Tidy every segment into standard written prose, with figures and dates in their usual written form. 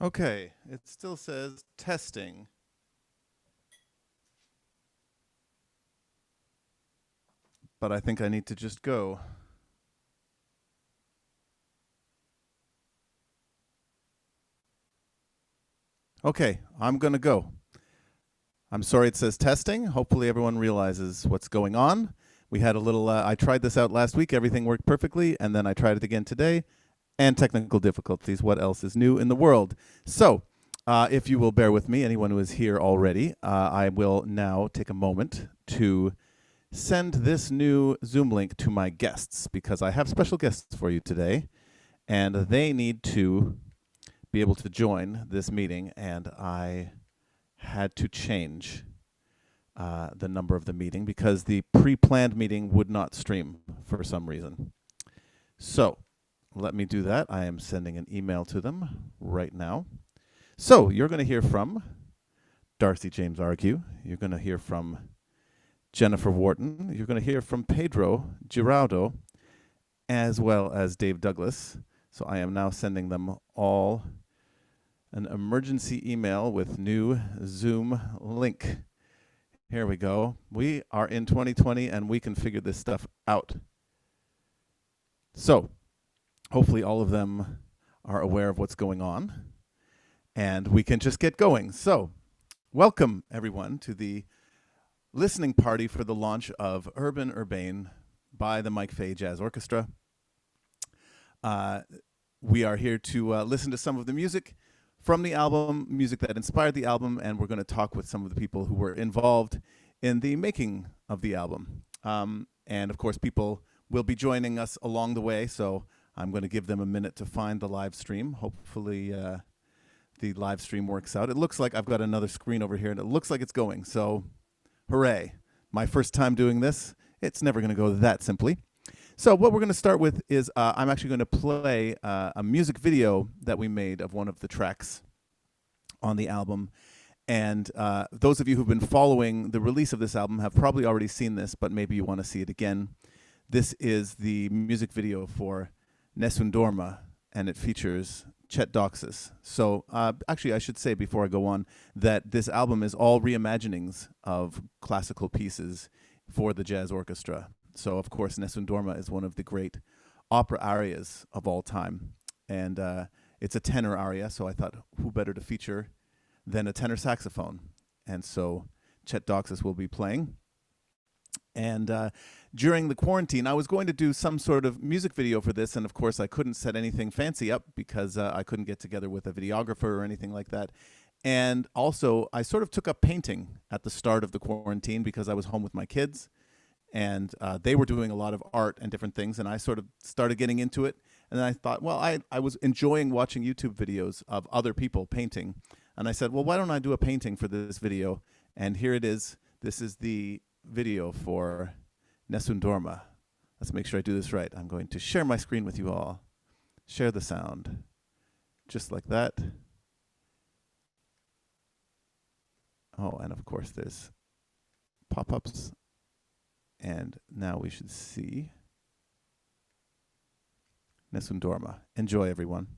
Okay, it still says testing. But I think I need to just go. Okay, I'm going to go. I'm sorry it says testing. Hopefully everyone realizes what's going on. We had a little, I tried this out last week. Everything worked perfectly. And then I tried it again today. And technical difficulties. What else is new in the world? So, if you will bear with me, anyone who is here already, I will now take a moment to send this new Zoom link to my guests, because I have special guests for you today, and they need to be able to join this meeting, and I had to change the number of the meeting because the pre-planned meeting would not stream for some reason. So let me do that. I am sending an email to them right now. So you're going to hear from Darcy James Argue. You're going to hear from Jennifer Wharton. You're going to hear from Pedro Giraudo, as well as Dave Douglas. So I am now sending them all an emergency email with new Zoom link. Here we go. We are in 2020 and we can figure this stuff out. So hopefully all of them are aware of what's going on and we can just get going. So welcome everyone to the listening party for the launch of Urban Urbane by the Mike Fahie Jazz Orchestra. We are here to listen to some of the music from the album, music that inspired the album, and we're going to talk with some of the people who were involved in the making of the album. And of course, people will be joining us along the way, so I'm going to give them a minute to find the live stream. Hopefully the live stream works out. It looks like I've got another screen over here, and it looks like it's going, so hooray. My first time doing this. It's never going to go that simply. So what we're going to start with is I'm actually going to play a music video that we made of one of the tracks on the album. And those of you who've been following the release of this album have probably already seen this, but maybe you want to see it again. This is the music video for Nessun Dorma, and it features Chet Doxas. So actually, I should say before I go on that this album is all reimaginings of classical pieces for the jazz orchestra. So, of course, Nessun Dorma is one of the great opera arias of all time. And it's a tenor aria, so I thought, who better to feature than a tenor saxophone? And so Chet Doxas will be playing. And during the quarantine, I was going to do some sort of music video for this, and of course I couldn't set anything fancy up because I couldn't get together with a videographer or anything like that. And also, I sort of took up painting at the start of the quarantine because I was home with my kids, and they were doing a lot of art and different things, and I sort of started getting into it. And then I thought, well, I was enjoying watching YouTube videos of other people painting, and I said, well, why don't I do a painting for this video? And here it is. This is the video for Nessun Dorma. Let's make sure I do this right. I'm going to share my screen with you all. Share the sound. Just like that. Oh, and of course there's pop-ups. And now we should see Nessun Dorma. Enjoy, everyone.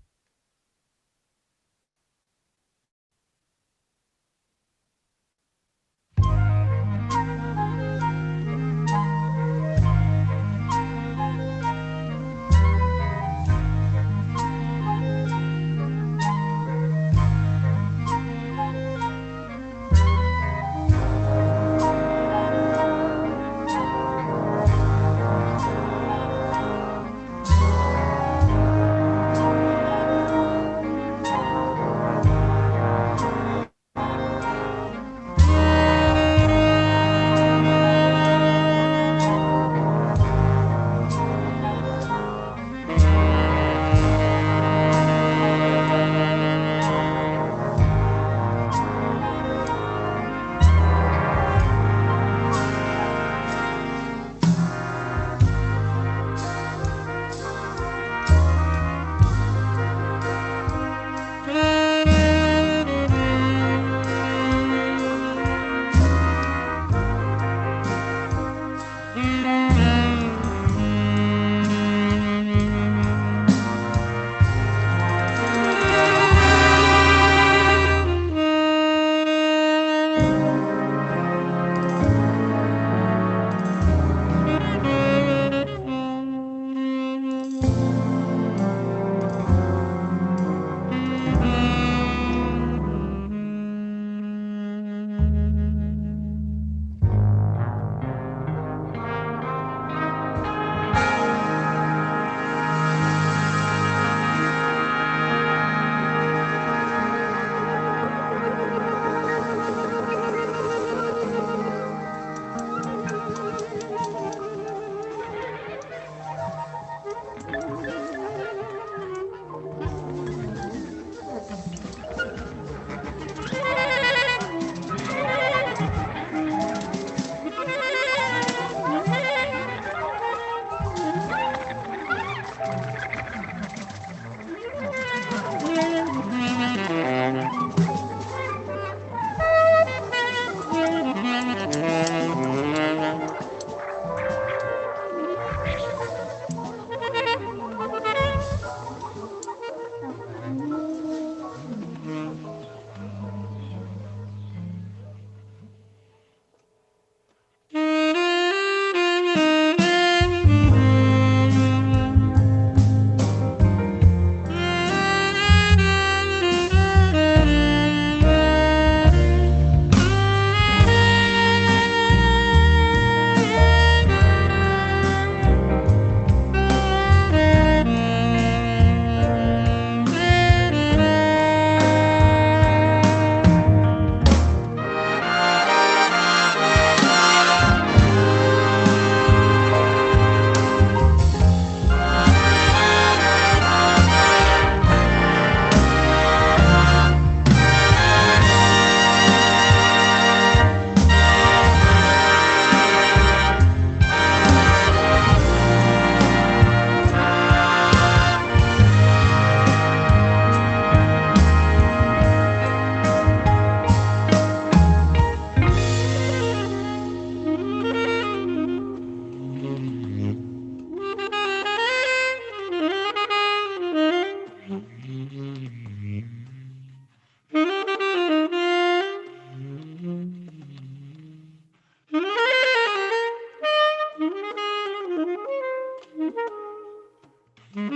Oop.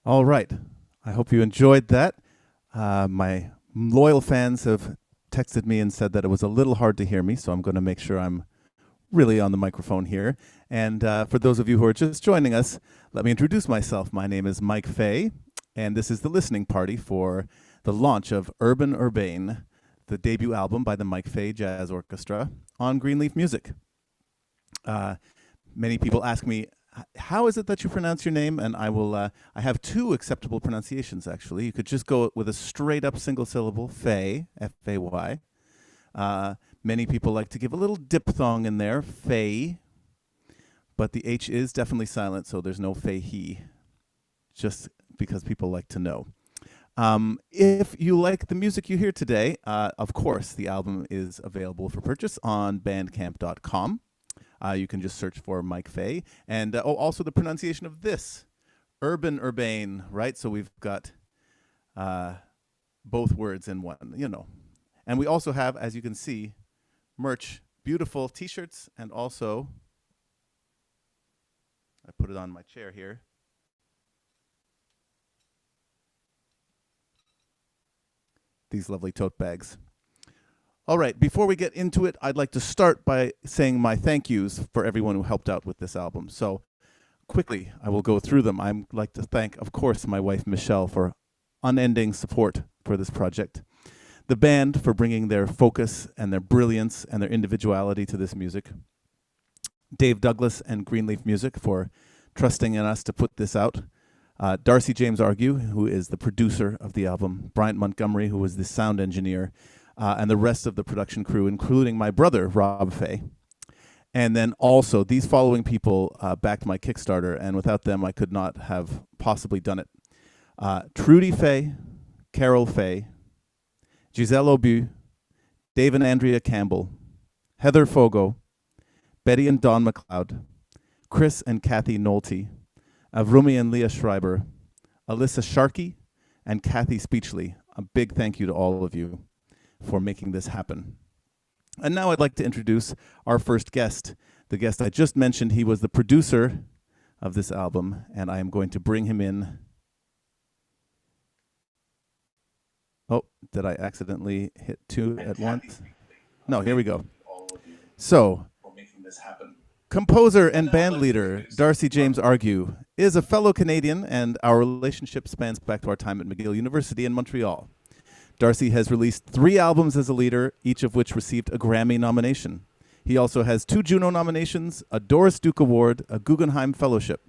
All right. I hope you enjoyed that. My loyal fans have texted me and said that it was a little hard to hear me, so I'm going to make sure I'm really on the microphone here. And for those of you who are just joining us, let me introduce myself. My name is Mike Fahie, and this is the listening party for the launch of Urban Urbane, the debut album by the Mike Fahie Jazz Orchestra on Greenleaf Music. Many people ask me, how is it that you pronounce your name? And I have two acceptable pronunciations, actually. You could just go with a straight up single syllable, Fahie, F-A-Y. Many people like to give a little diphthong in there, Fahie, but the H is definitely silent, so there's no Fahie, just because people like to know. If you like the music you hear today, of course, the album is available for purchase on bandcamp.com. You can just search for Mike Fahie. And also the pronunciation of this, Urban Urbane, right? So we've got both words in one, you know. And we also have, as you can see, merch, beautiful T-shirts, and also, I put it on my chair here, these lovely tote bags. All right, before we get into it, I'd like to start by saying my thank yous for everyone who helped out with this album. So quickly, I will go through them. I'd like to thank, of course, my wife, Michelle, for unending support for this project. The band for bringing their focus and their brilliance and their individuality to this music. Dave Douglas and Greenleaf Music for trusting in us to put this out. Darcy James Argue, who is the producer of the album. Bryant Montgomery, who was the sound engineer. And the rest of the production crew, including my brother, Rob Fahie. And then also, these following people backed my Kickstarter, and without them, I could not have possibly done it. Trudy Fahie, Carol Fahie, Giselle Obu, Dave and Andrea Campbell, Heather Fogo, Betty and Don McLeod, Chris and Kathy Nolte, Avrumi and Leah Schreiber, Alyssa Sharkey, and Kathy Speechley. A big thank you to all of you for making this happen. And now I'd like to introduce our first guest. The guest I just mentioned, he was the producer of this album, and I am going to bring him in. Oh, did I accidentally hit two at once? No, here we go. So, composer and band leader Darcy James Argue is a fellow Canadian, and our relationship spans back to our time at McGill University in Montreal. Darcy has released 3 albums as a leader, each of which received a Grammy nomination. He also has 2 Juno nominations, a Doris Duke Award, a Guggenheim Fellowship.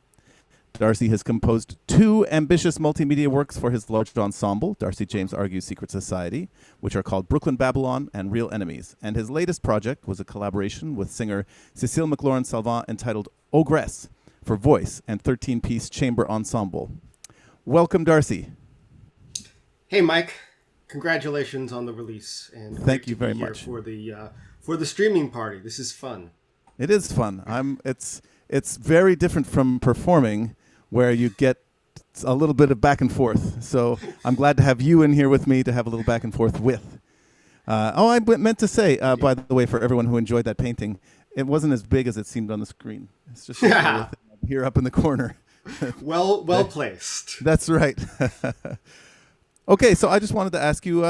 Darcy has composed 2 ambitious multimedia works for his large ensemble, Darcy James Argue's Secret Society, which are called Brooklyn Babylon and Real Enemies. And his latest project was a collaboration with singer Cécile McLaurin-Salvant entitled Ogress for voice and 13-piece chamber ensemble. Welcome, Darcy. Hey, Mike. Congratulations on the release, and thank you very much for the streaming party. This is fun. It is fun. It's very different from performing, where you get a little bit of back and forth. So I'm glad to have you in here with me to have a little back and forth with. I meant to say, by the way, for everyone who enjoyed that painting, it wasn't as big as it seemed on the screen. It's just here up in the corner. well placed. That's right. Okay, so I just wanted to ask you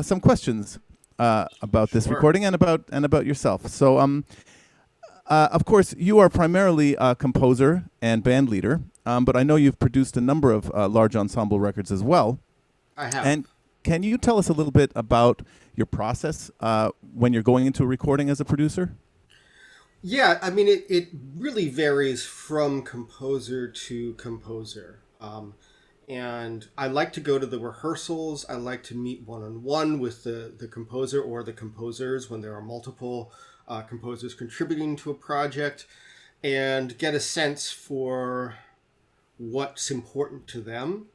some questions about this recording and about yourself. So, of course, you are primarily a composer and band leader, but I know you've produced a number of large ensemble records as well. I have. And can you tell us a little bit about your process when you're going into a recording as a producer? Yeah, I mean, it really varies from composer to composer. And I like to go to the rehearsals. I like to meet one-on-one with the composer or the composers when there are multiple composers contributing to a project, and get a sense for what's important to them.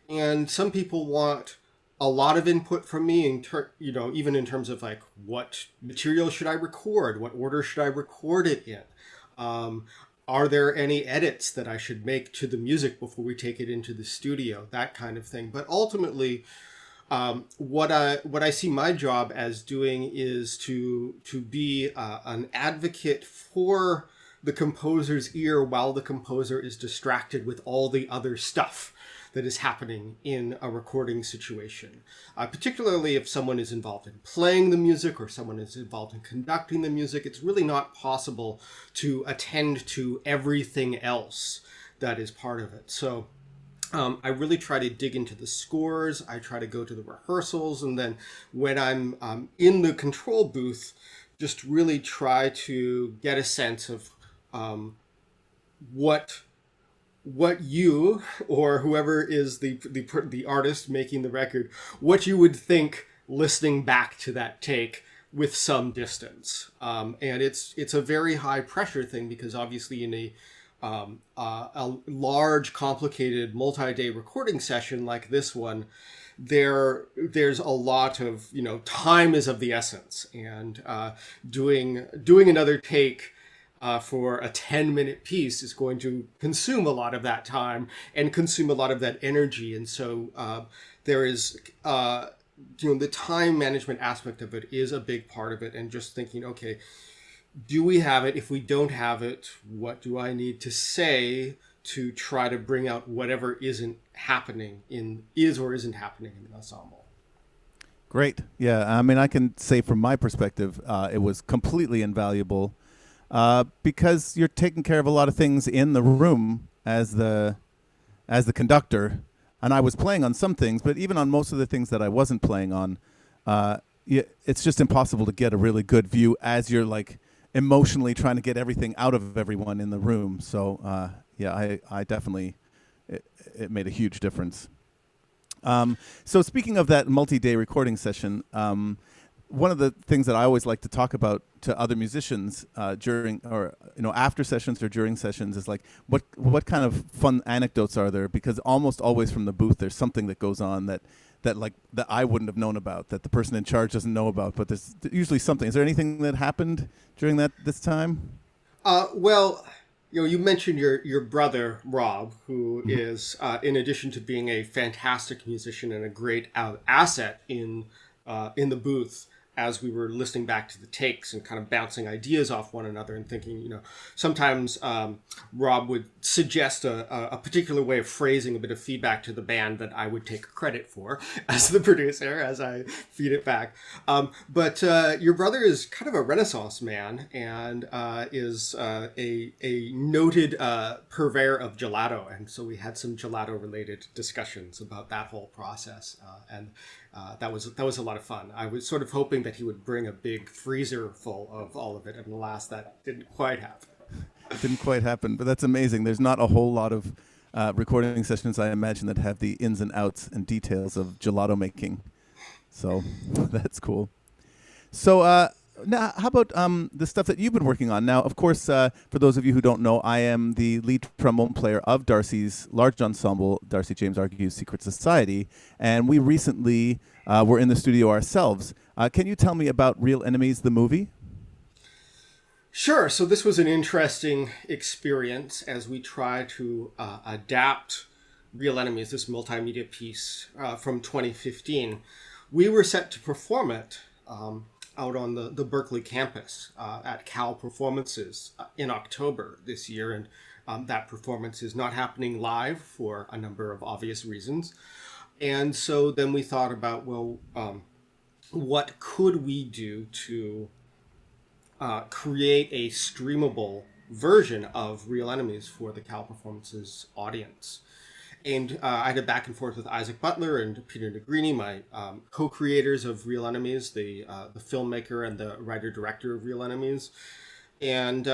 And some people want a lot of input from me, even in terms of like, what material should I record? What order should I record it in? Are there any edits that I should make to the music before we take it into the studio? That kind of thing. But ultimately, what I see my job as doing is to be an advocate for the composer's ear while the composer is distracted with all the other stuff that is happening in a recording situation. Particularly if someone is involved in playing the music or someone is involved in conducting the music, it's really not possible to attend to everything else that is part of it. So I really try to dig into the scores. I try to go to the rehearsals, and then when I'm in the control booth, just really try to get a sense of what you, or whoever is the artist making the record, what you would think listening back to that take with some distance. And it's a very high pressure thing, because obviously in a large, complicated, multi-day recording session like this one, there's a lot of, time is of the essence, and doing another take for a 10-minute piece is going to consume a lot of that time and consume a lot of that energy. And so there is, the time management aspect of it is a big part of it. And just thinking, okay, do we have it? If we don't have it, what do I need to say to try to bring out whatever isn't happening is or isn't happening in the ensemble? Great. Yeah, I mean, I can say from my perspective, it was completely invaluable because you're taking care of a lot of things in the room as the conductor, and I was playing on some things, but even on most of the things that I wasn't playing on, it's just impossible to get a really good view as you're like emotionally trying to get everything out of everyone in the room. So yeah, I definitely it made a huge difference. So speaking of that multi-day recording session, one of the things that I always like to talk about to other musicians during or after sessions or during sessions is like what kind of fun anecdotes are there? Because almost always from the booth there's something that goes on that I wouldn't have known about, that the person in charge doesn't know about, but there's usually something. Is there anything that happened during this time? Well, you mentioned your brother Rob, who is, in addition to being a fantastic musician and a great asset in the booth, as we were listening back to the takes and kind of bouncing ideas off one another and thinking, sometimes Rob would suggest a particular way of phrasing a bit of feedback to the band that I would take credit for as the producer, as I feed it back. But your brother is kind of a Renaissance man and is a noted purveyor of gelato. And so we had some gelato-related discussions about that whole process. And that was a lot of fun. I was sort of hoping that he would bring a big freezer full of all of it, and alas, that didn't quite happen. It didn't quite happen, but that's amazing. There's not a whole lot of recording sessions, I imagine, that have the ins and outs and details of gelato making. So that's cool. So now, how about the stuff that you've been working on? Now, of course, for those of you who don't know, I am the lead trombone player of Darcy's large ensemble, Darcy James Argue's Secret Society, and we recently were in the studio ourselves. Can you tell me about Real Enemies, the movie? Sure. So this was an interesting experience as we try to adapt Real Enemies, this multimedia piece from 2015. We were set to perform it out on the Berkeley campus at Cal Performances in October this year. And that performance is not happening live for a number of obvious reasons. And so then we thought about, well, what could we do to create a streamable version of Real Enemies for the Cal Performances audience? And I had a back and forth with Isaac Butler and Peter Negrini, my co-creators of Real Enemies, the filmmaker and the writer-director of Real Enemies. And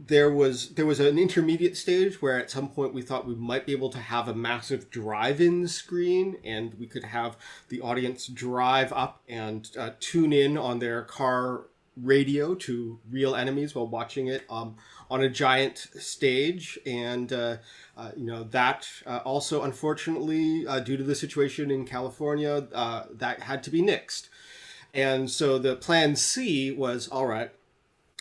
there was an intermediate stage where at some point we thought we might be able to have a massive drive-in screen, and we could have the audience drive up and tune in on their car radio to Real Enemies while watching it on a giant stage. And that also, unfortunately, due to the situation in California, that had to be nixed. And so the plan C was, all right,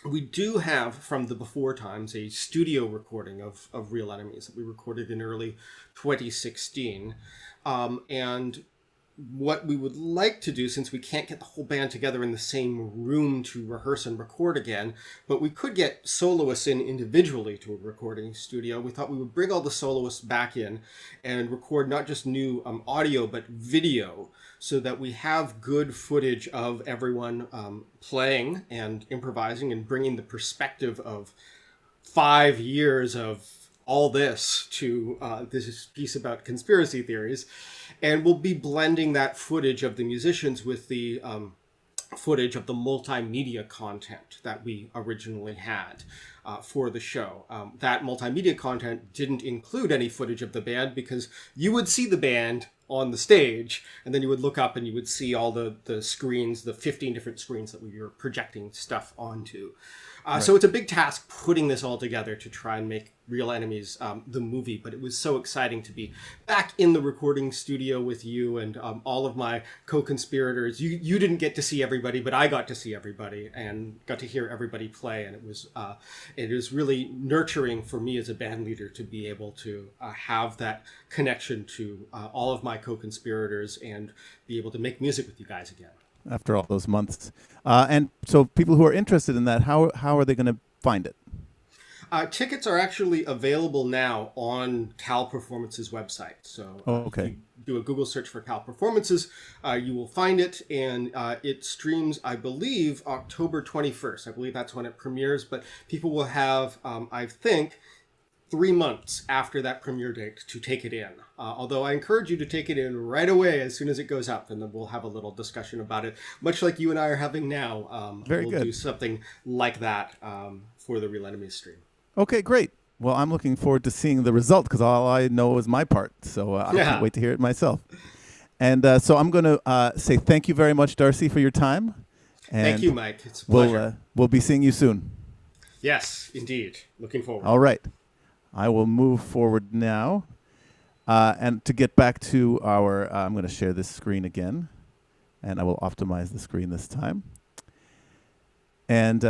we do have from the before times a studio recording of Real Enemies that we recorded in early 2016. And what we would like to do, since we can't get the whole band together in the same room to rehearse and record again, but we could get soloists in individually to a recording studio, we thought we would bring all the soloists back in and record not just new audio, but video, so that we have good footage of everyone playing and improvising and bringing the perspective of 5 years of all this to this piece about conspiracy theories. And we'll be blending that footage of the musicians with the footage of the multimedia content that we originally had for the show. That multimedia content didn't include any footage of the band because you would see the band on the stage, and then you would look up and you would see all the screens, the 15 different screens that we were projecting stuff onto. Right. So it's a big task putting this all together to try and make Real Enemies the movie, but it was so exciting to be back in the recording studio with you and all of my co-conspirators. You didn't get to see everybody, but I got to see everybody and got to hear everybody play, and it was really nurturing for me as a band leader to be able to have that connection to all of my co-conspirators and be able to make music with you guys again. After all those months. And so people who are interested in that, how are they going to find it? Tickets are actually available now on Cal Performance's website. So if you do a Google search for Cal Performances, you will find it. And it streams, I believe, October 21st. I believe that's when it premieres. But people will have, I think, 3 months after that premiere date to take it in. Although I encourage you to take it in right away as soon as it goes up, and then we'll have a little discussion about it, much like you and I are having now. Very good. We'll do something like that for the Real Enemies stream. Okay, great. Well, I'm looking forward to seeing the result because all I know is my part. So I can't wait to hear it myself. And so I'm going to say thank you very much, Darcy, for your time. And thank you, Mike. It's a pleasure. We'll be seeing you soon. Yes, indeed. Looking forward. All right. I will move forward now. And to get back to our, I'm going to share this screen again. And I will optimize the screen this time. And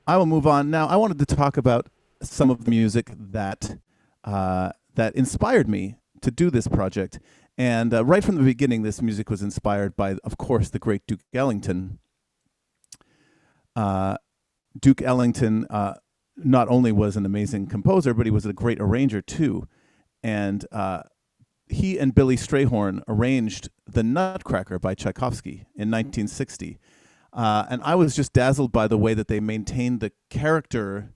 I will move on now. I wanted to talk about some of the music that that inspired me to do this project. And right from the beginning, this music was inspired by, of course, the great Duke Ellington. Duke Ellington not only was an amazing composer, but he was a great arranger too. And he and Billy Strayhorn arranged The Nutcracker by Tchaikovsky in 1960. And I was just dazzled by the way that they maintained the character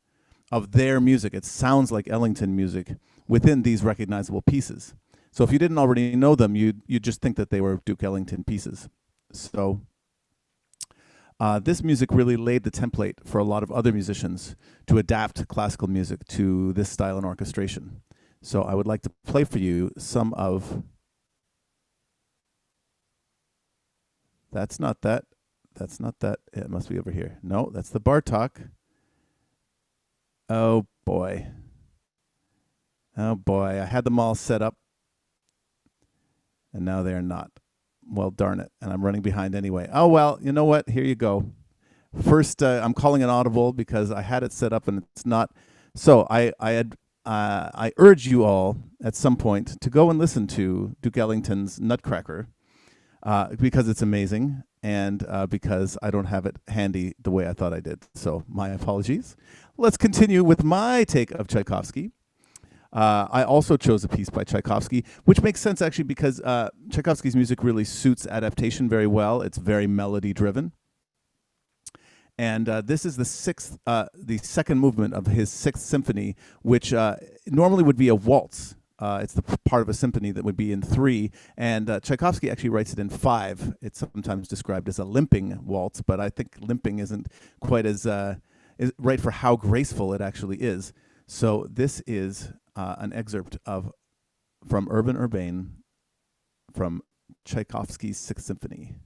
of their music. It sounds like Ellington music within these recognizable pieces. So if you didn't already know them, you'd just think that they were Duke Ellington pieces. So this music really laid the template for a lot of other musicians to adapt classical music to this style and orchestration. So I would like to play for you some of... That's not that. That's not that. It must be over here. No, that's the Bartok. Oh, boy. Oh, boy. I had them all set up. And now they're not. Well, darn it. And I'm running behind anyway. Oh, well, you know what? Here you go. First, I'm calling an audible because I had it set up and it's not. So I urge you all at some point to go and listen to Duke Ellington's Nutcracker because it's amazing. And because I don't have it handy the way I thought I did. So my apologies. Let's continue with my take of Tchaikovsky. I also chose a piece by Tchaikovsky, which makes sense actually because Tchaikovsky's music really suits adaptation very well. It's very melody-driven. And this is the second movement of his Sixth Symphony, which normally would be a waltz. It's the part of a symphony that would be in 3, and Tchaikovsky actually writes it in 5. It's sometimes described as a limping waltz, but I think limping isn't quite as is right for how graceful it actually is. So this is an excerpt from Urban Urbane from Tchaikovsky's Sixth Symphony.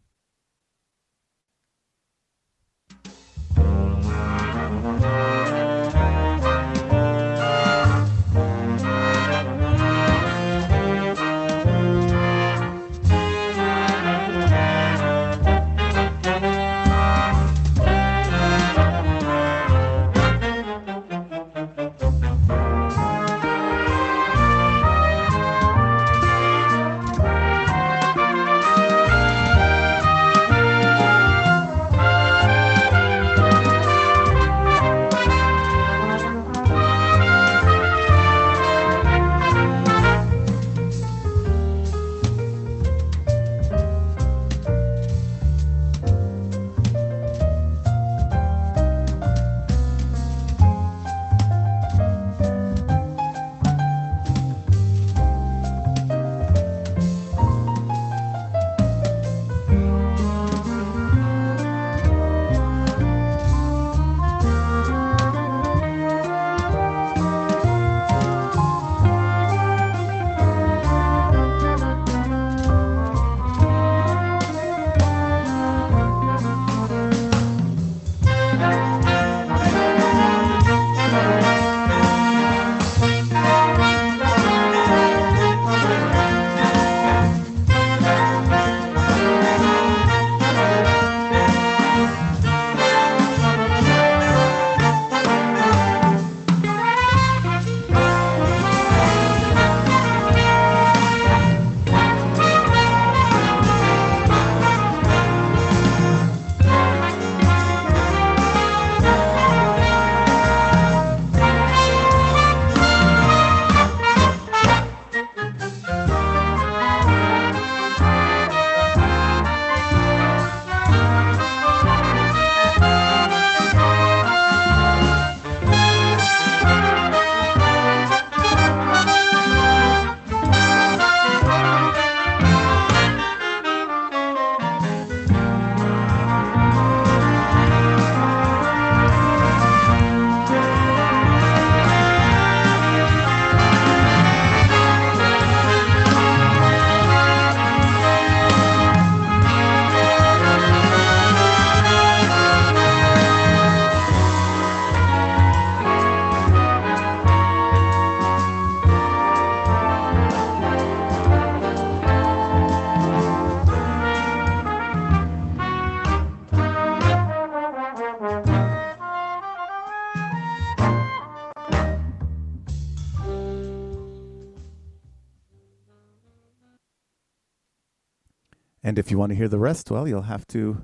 And if you want to hear the rest, well, you'll have to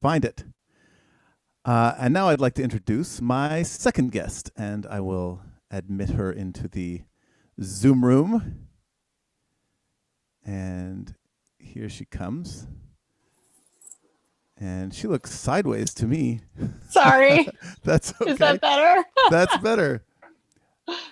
find it. And now I'd like to introduce my second guest, and I will admit her into the Zoom room. And here she comes. And she looks sideways to me. Sorry. That's okay. Is that better? That's better.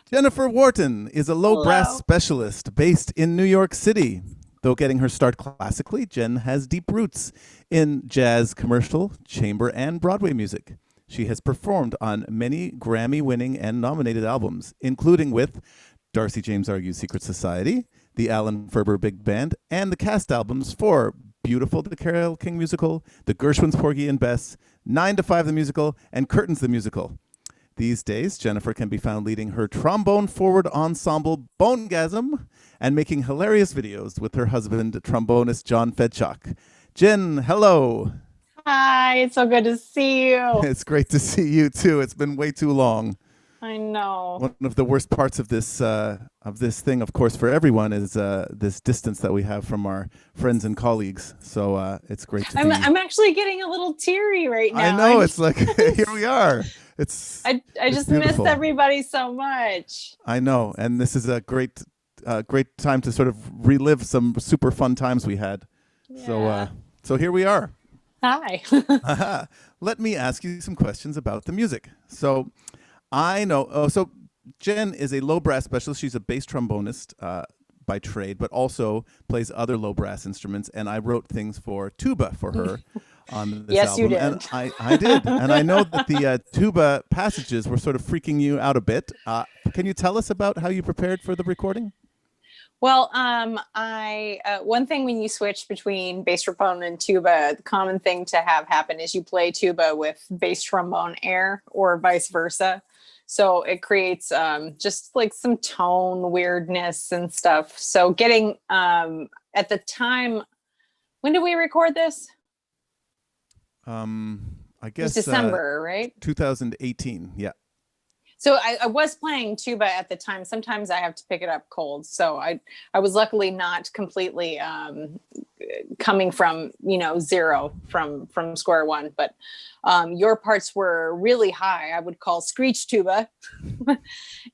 Jennifer Wharton is a low brass specialist based in New York City. Though getting her start classically, Jen has deep roots in jazz, commercial, chamber, and Broadway music. She has performed on many Grammy-winning and nominated albums, including with Darcy James Argue's Secret Society, the Alan Ferber Big Band, and the cast albums for Beautiful, the Carole King musical, the Gershwins, Porgy and Bess, 9 to 5 the musical, and Curtains the musical. These days, Jennifer can be found leading her trombone-forward ensemble Bonegasm and making hilarious videos with her husband, trombonist John Fedchuk. Jen, hello. Hi, it's so good to see you. It's great to see you too. It's been way too long. I know. One of the worst parts of this thing, of course, for everyone is this distance that we have from our friends and colleagues. So it's great to I'm actually getting a little teary right now. I know. It's like, here we are. I just missed everybody so much. I know. And this is a great time to sort of relive some super fun times we had. Yeah. So here we are. Hi. Let me ask you some questions about the music. So I know. So Jen is a low brass specialist. She's a bass trombonist by trade, but also plays other low brass instruments. And I wrote things for tuba for her on this yes, album. You did. And I did. And I know that the tuba passages were sort of freaking you out a bit. Can you tell us about how you prepared for the recording? Well, one thing when you switch between bass trombone and tuba, the common thing to have happen is you play tuba with bass trombone air or vice versa. So it creates just like some tone weirdness and stuff. So getting at the time, when did we record this? I guess December, right? 2018. Yeah. So I was playing tuba at the time. Sometimes I have to pick it up cold. So I was luckily not completely coming from, zero from square one. But your parts were really high. I would call screech tuba.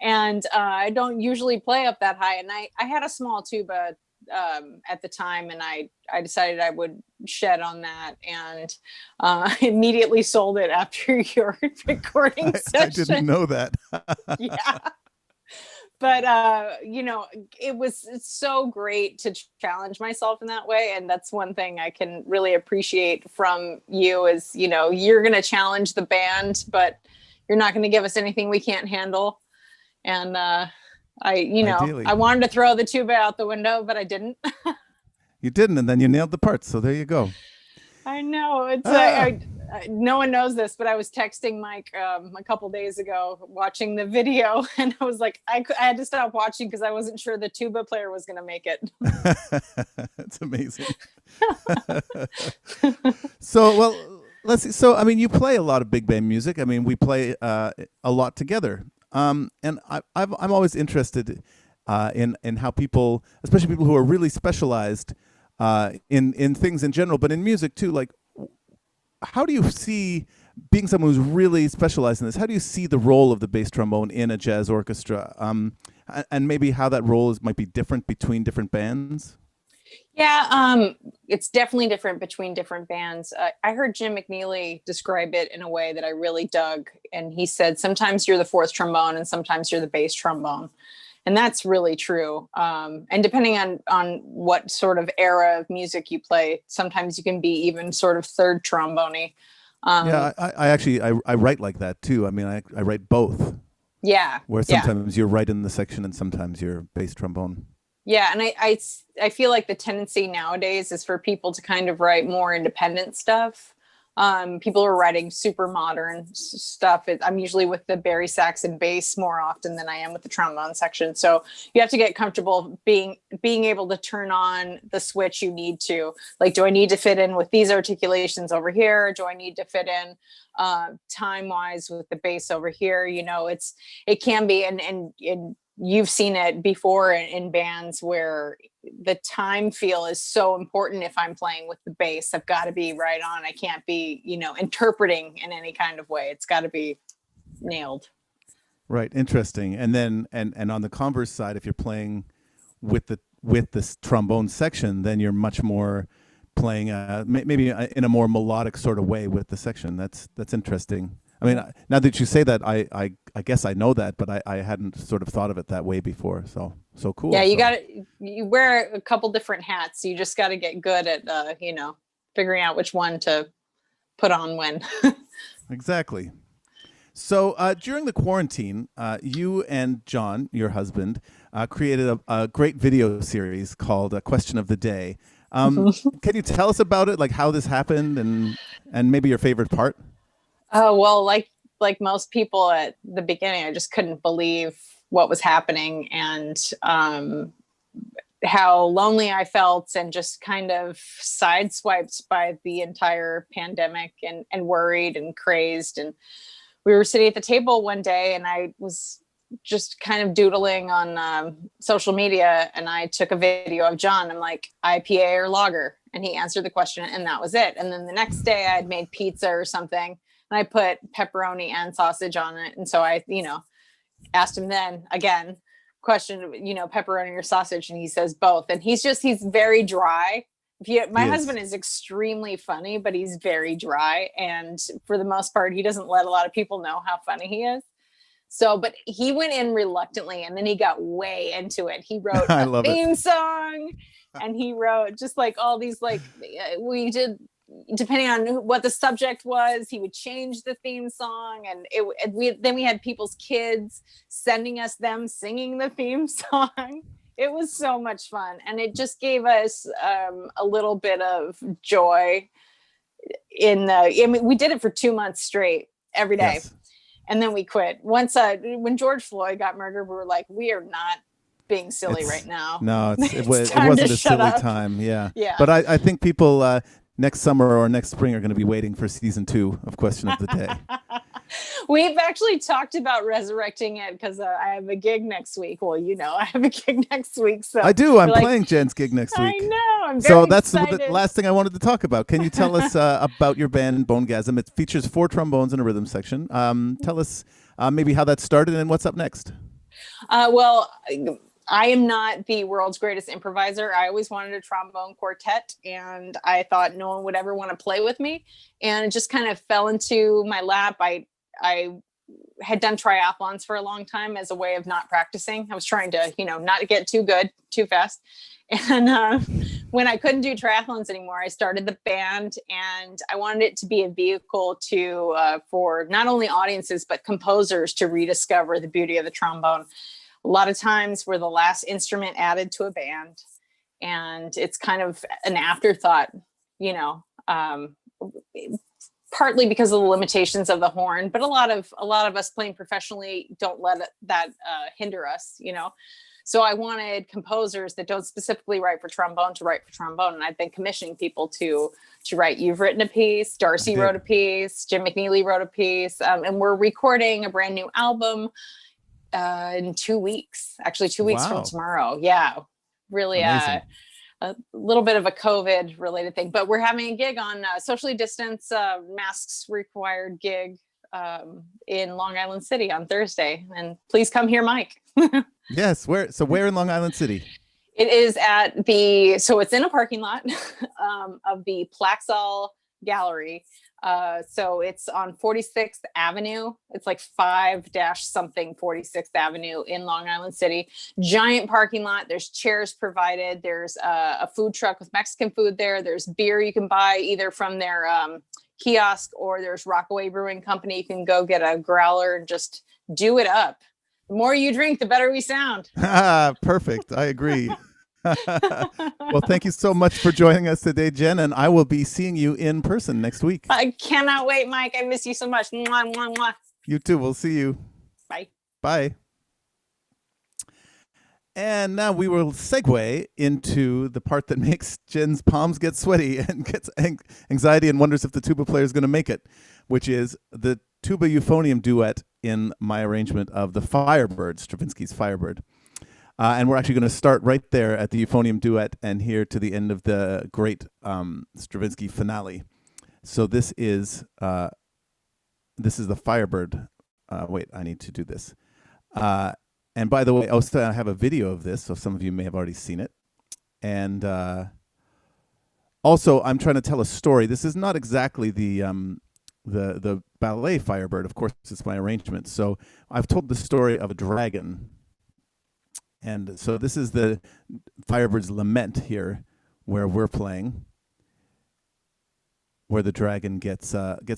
And I don't usually play up that high. And I had a small tuba at the time, and I decided I would shed on that, and I immediately sold it after your recording session. I didn't know that. Yeah. But it's so great to challenge myself in that way, and that's one thing I can really appreciate from you is, you're going to challenge the band, but you're not going to give us anything we can't handle. And Ideally. I wanted to throw the tuba out the window, but I didn't. You didn't, and then you nailed the parts. So there you go. I know. It's no one knows this, but I was texting Mike a couple days ago watching the video, and I was like, I had to stop watching because I wasn't sure the tuba player was going to make it. That's amazing. So, let's see. So, you play a lot of big band music. We play a lot together. And I'm always interested in how people, especially people who are really specialized in things in general, but in music too, like how do you see, being someone who's really specialized in this, how do you see the role of the bass trombone in a jazz orchestra, and maybe how that role might be different between different bands? Yeah, it's definitely different between different bands. I heard Jim McNeely describe it in a way that I really dug. And he said, sometimes you're the fourth trombone and sometimes you're the bass trombone. And that's really true. And depending on what sort of era of music you play, sometimes you can be even sort of third trombone-y. Yeah, I actually write like that too. I write both. Yeah. Where sometimes you're right in the section and sometimes you're bass trombone. Yeah, and I feel like the tendency nowadays is for people to kind of write more independent stuff. People are writing super modern stuff. I'm usually with the bari sax and bass more often than I am with the trombone section. So you have to get comfortable being able to turn on the switch you need to. Like, do I need to fit in with these articulations over here? Do I need to fit in time wise with the bass over here? It can be, and you've seen it before in bands where the time feel is so important. If I'm playing with the bass, I've got to be right on. I can't be, interpreting in any kind of way. It's got to be nailed. Right. Interesting. And then, and on the converse side, if you're playing with this trombone section, then you're much more playing maybe in a more melodic sort of way with the section. That's interesting. I mean, now that you say that, I guess I know that, but I hadn't sort of thought of it that way before. So cool. Yeah, you wear a couple different hats. You just got to get good at, figuring out which one to put on when. Exactly. So during the quarantine, you and John, your husband, created a great video series called Question of the Day. Can you tell us about it, like how this happened and maybe your favorite part? Oh, well, like most people at the beginning, I just couldn't believe what was happening and how lonely I felt and just kind of sideswiped by the entire pandemic and worried and crazed. And we were sitting at the table one day and I was just kind of doodling on social media and I took a video of John. I'm like, IPA or lager? And he answered the question and that was it. And then the next day I had made pizza or something and I put pepperoni and sausage on it. And so I, asked him then again, question, pepperoni or sausage? And he says both. And he's very dry. My husband is extremely funny, but he's very dry. And for the most part, he doesn't let a lot of people know how funny he is. So, but he went in reluctantly and then he got way into it. He wrote a theme song and he wrote just like all these, like we did, depending on what the subject was, he would change the theme song. And then we had people's kids sending us them singing the theme song. It was so much fun. And it just gave us a little bit of joy we did it for 2 months straight every day. Yes. And then we quit. Once when George Floyd got murdered, we were like, we are not being silly right now. No, it wasn't a silly time. Yeah. But I think people next summer or next spring are going to be waiting for season 2 of Question of the Day. We've actually talked about resurrecting it because I have a gig next week. Well, I have a gig next week. So I do. I'm playing Jen's gig next week. I know. I'm very excited. The last thing I wanted to talk about. Can you tell us about your band, Bonegasm? It features 4 trombones and a rhythm section. Tell us maybe how that started and what's up next. Well, I am not the world's greatest improviser. I always wanted a trombone quartet and I thought no one would ever want to play with me. And it just kind of fell into my lap. I had done triathlons for a long time as a way of not practicing. I was trying to, not get too good too fast. And when I couldn't do triathlons anymore, I started the band and I wanted it to be a vehicle for not only audiences, but composers to rediscover the beauty of the trombone. A lot of times we're the last instrument added to a band and it's kind of an afterthought, partly because of the limitations of the horn, but a lot of us playing professionally don't let that hinder us, So I wanted composers that don't specifically write for trombone to write for trombone. And I've been commissioning people to write. You've written a piece, Darcy wrote a piece, Jim McNeely wrote a piece, and we're recording a brand new album in 2 weeks, actually 2 weeks from tomorrow. Yeah, really a little bit of a COVID related thing, but we're having a gig on socially distanced masks required gig in Long Island City on Thursday. And please come hear Mike. Yes. Where in Long Island City? It is it's in a parking lot of the Plaxall Gallery. So it's on 46th Avenue. It's like 5-something 46th Avenue in Long Island City. Giant parking lot. There's chairs provided. There's a food truck with Mexican food there. There's beer you can buy either from their kiosk or there's Rockaway Brewing Company. You can go get a growler and just do it up. The more you drink, the better we sound. Perfect. I agree. Well, thank you so much for joining us today, Jen, and I will be seeing you in person next week. I cannot wait, Mike. I miss you so much. Mwah, mwah, mwah. You too. We'll see you. Bye. Bye. And now we will segue into the part that makes Jen's palms get sweaty and gets anxiety and wonders if the tuba player is going to make it, which is the tuba euphonium duet in my arrangement of the Firebird, Stravinsky's Firebird. And we're actually going to start right there at the euphonium duet and here to the end of the great Stravinsky finale. So this is the Firebird. Wait, I need to do this. And by the way, also I have a video of this, so some of you may have already seen it. And also, I'm trying to tell a story. This is not exactly the ballet Firebird. Of course, it's my arrangement. So I've told the story of a dragon. And so this is the Firebird's lament here, where we're playing, where the dragon gets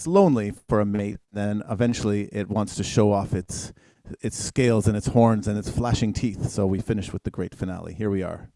lonely for a mate. Then eventually it wants to show off its scales and its horns and its flashing teeth. So we finish with the great finale. Here we are.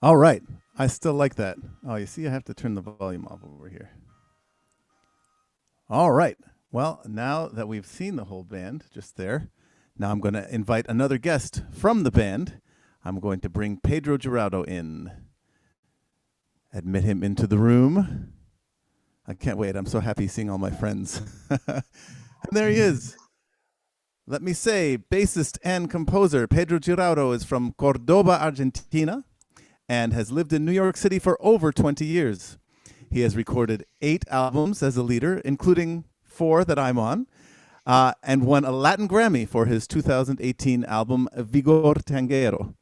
All right. I still like that. Oh, you see, I have to turn the volume off over here. All right. Well, now that we've seen the whole band just there, now I'm going to invite another guest from the band. I'm going to bring Pedro Giraudo in. Admit him into the room. I can't wait. I'm so happy seeing all my friends. And there he is. Let me say, bassist and composer Pedro Giraudo is from Cordoba, Argentina, and has lived in New York City for over 20 years. He has recorded 8 albums as a leader, including 4 that I'm on, and won a Latin Grammy for his 2018 album Vigor Tanguero.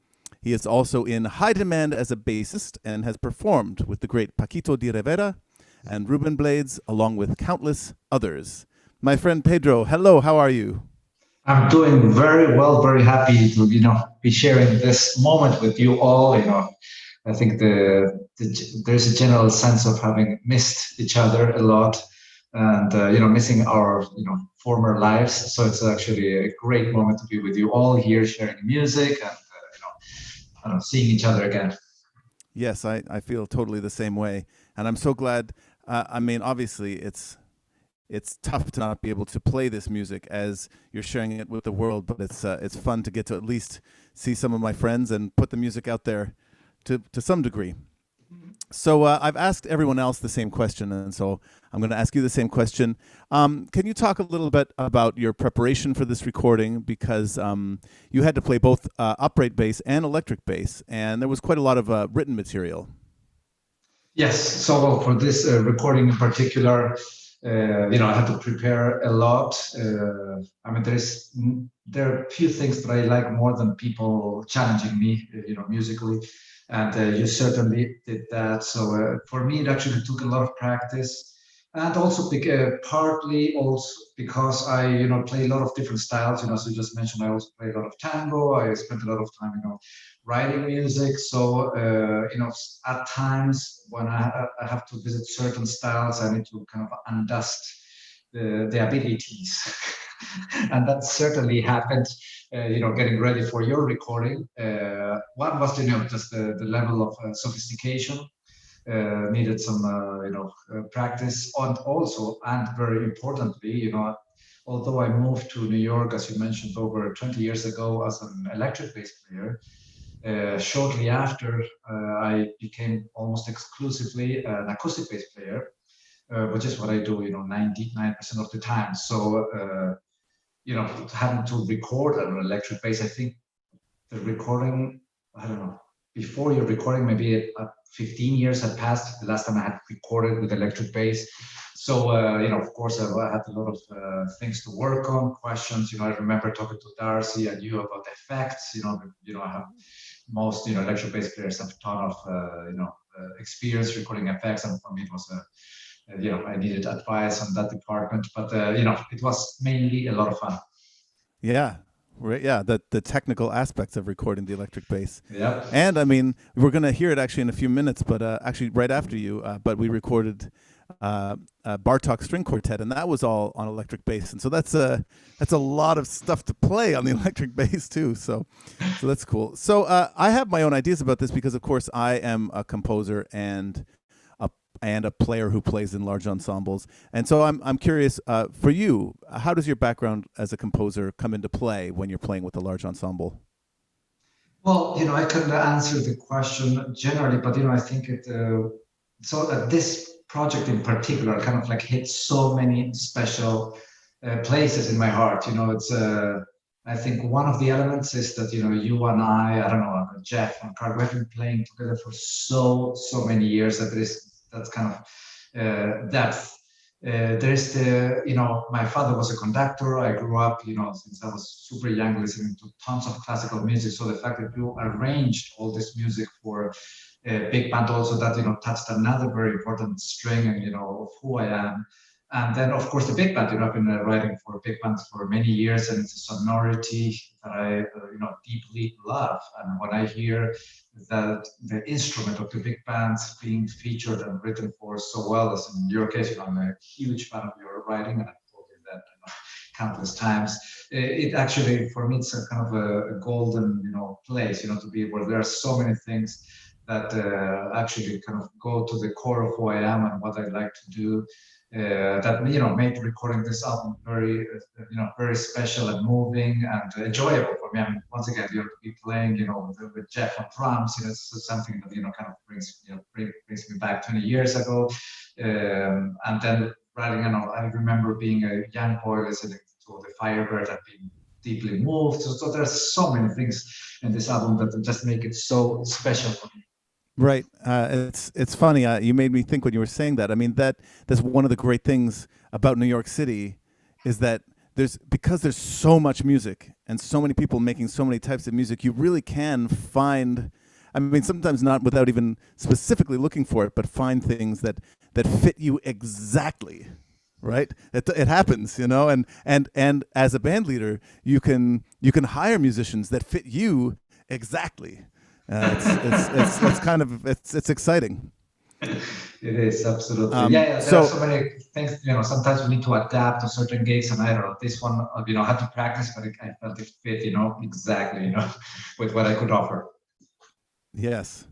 He is also in high demand as a bassist and has performed with the great Paquito de Rivera and Ruben Blades, along with countless others. My friend Pedro, hello, how are you? I'm doing very well, very happy to, be sharing this moment with you all. I think there's a general sense of having missed each other a lot and, missing our, former lives. So it's actually a great moment to be with you all here sharing music and, seeing each other again. Yes, I feel totally the same way. And I'm so glad. Obviously, it's tough to not be able to play this music as you're sharing it with the world, but it's fun to get to at least see some of my friends and put the music out there to some degree. So I've asked everyone else the same question, and so I'm going to ask you the same question. Can you talk a little bit about your preparation for this recording? Because you had to play both upright bass and electric bass, and there was quite a lot of written material. Yes. So for this recording in particular, I had to prepare a lot. There are a few things that I like more than people challenging me, musically, and you certainly did that. So for me, it actually took a lot of practice, and also partly also because I, play a lot of different styles. So you just mentioned I also play a lot of tango. I spent a lot of time, writing music. So, at times when I have to visit certain styles, I need to kind of undust the abilities. And that certainly happened, getting ready for your recording. One was, just the level of sophistication. Needed some, practice, and very importantly, although I moved to New York, as you mentioned, over 20 years ago as an electric bass player, shortly after, I became almost exclusively an acoustic bass player, which is what I do, 99% of the time. So, having to record an electric bass, I think the recording, I don't know, before your recording, maybe 15 years had passed the last time I had recorded with electric bass. So, of course, I had a lot of things to work on, questions. I remember talking to Darcy and you about effects. I have most, electric bass players have a ton of, experience recording effects, and for me, it was I needed advice on that department. But it was mainly a lot of fun. Yeah. Right, yeah, the technical aspects of recording the electric bass. Yeah. And we're going to hear it actually in a few minutes, but actually right after you, but we recorded Bartok String Quartet, and that was all on electric bass. And so that's a lot of stuff to play on the electric bass too. So that's cool. So I have my own ideas about this because, of course, I am a composer and a player who plays in large ensembles. And so I'm curious, for you, how does your background as a composer come into play when you're playing with a large ensemble? Well, I couldn't answer the question generally, but, I think this project in particular kind of like hits so many special places in my heart. I think one of the elements is that, you and I don't know, Jeff and Carl, we've been playing together for so many years that that's kind of depth. There's my father was a conductor. I grew up, since I was super young, listening to tons of classical music. So the fact that you arranged all this music for a big band also, that, touched another very important string and, of who I am. And then, of course, the big band. I've been writing for big bands for many years, and it's a sonority that I, deeply love. And when I hear that the instrument of the big bands being featured and written for so well, as in your case, I'm a huge fan of your writing, and I've told you that countless times. It actually, for me, it's a kind of a golden, place, to be where there are so many things that actually kind of go to the core of who I am and what I like to do. That made recording this album very very special and moving and enjoyable for me. I mean, once again, to be playing with Jeff on drums, it's something that kind of brings me back 20 years ago, and then writing. I remember being a young boy listening to the Firebird and being deeply moved. So there's so many things in this album that just make it so special for me. Right. It's funny. You made me think when you were saying that. I mean, that's one of the great things about New York City, is that because there's so much music and so many people making so many types of music, you really can find. I mean, sometimes not without even specifically looking for it, but find things that fit you exactly. Right. It happens, and as a band leader, you can hire musicians that fit you exactly. It's kind of it's exciting. It is absolutely There so are so many things. Sometimes we need to adapt to certain gigs, and I don't know, this one. I had to practice, but I felt it fit. Exactly. With what I could offer. Yes.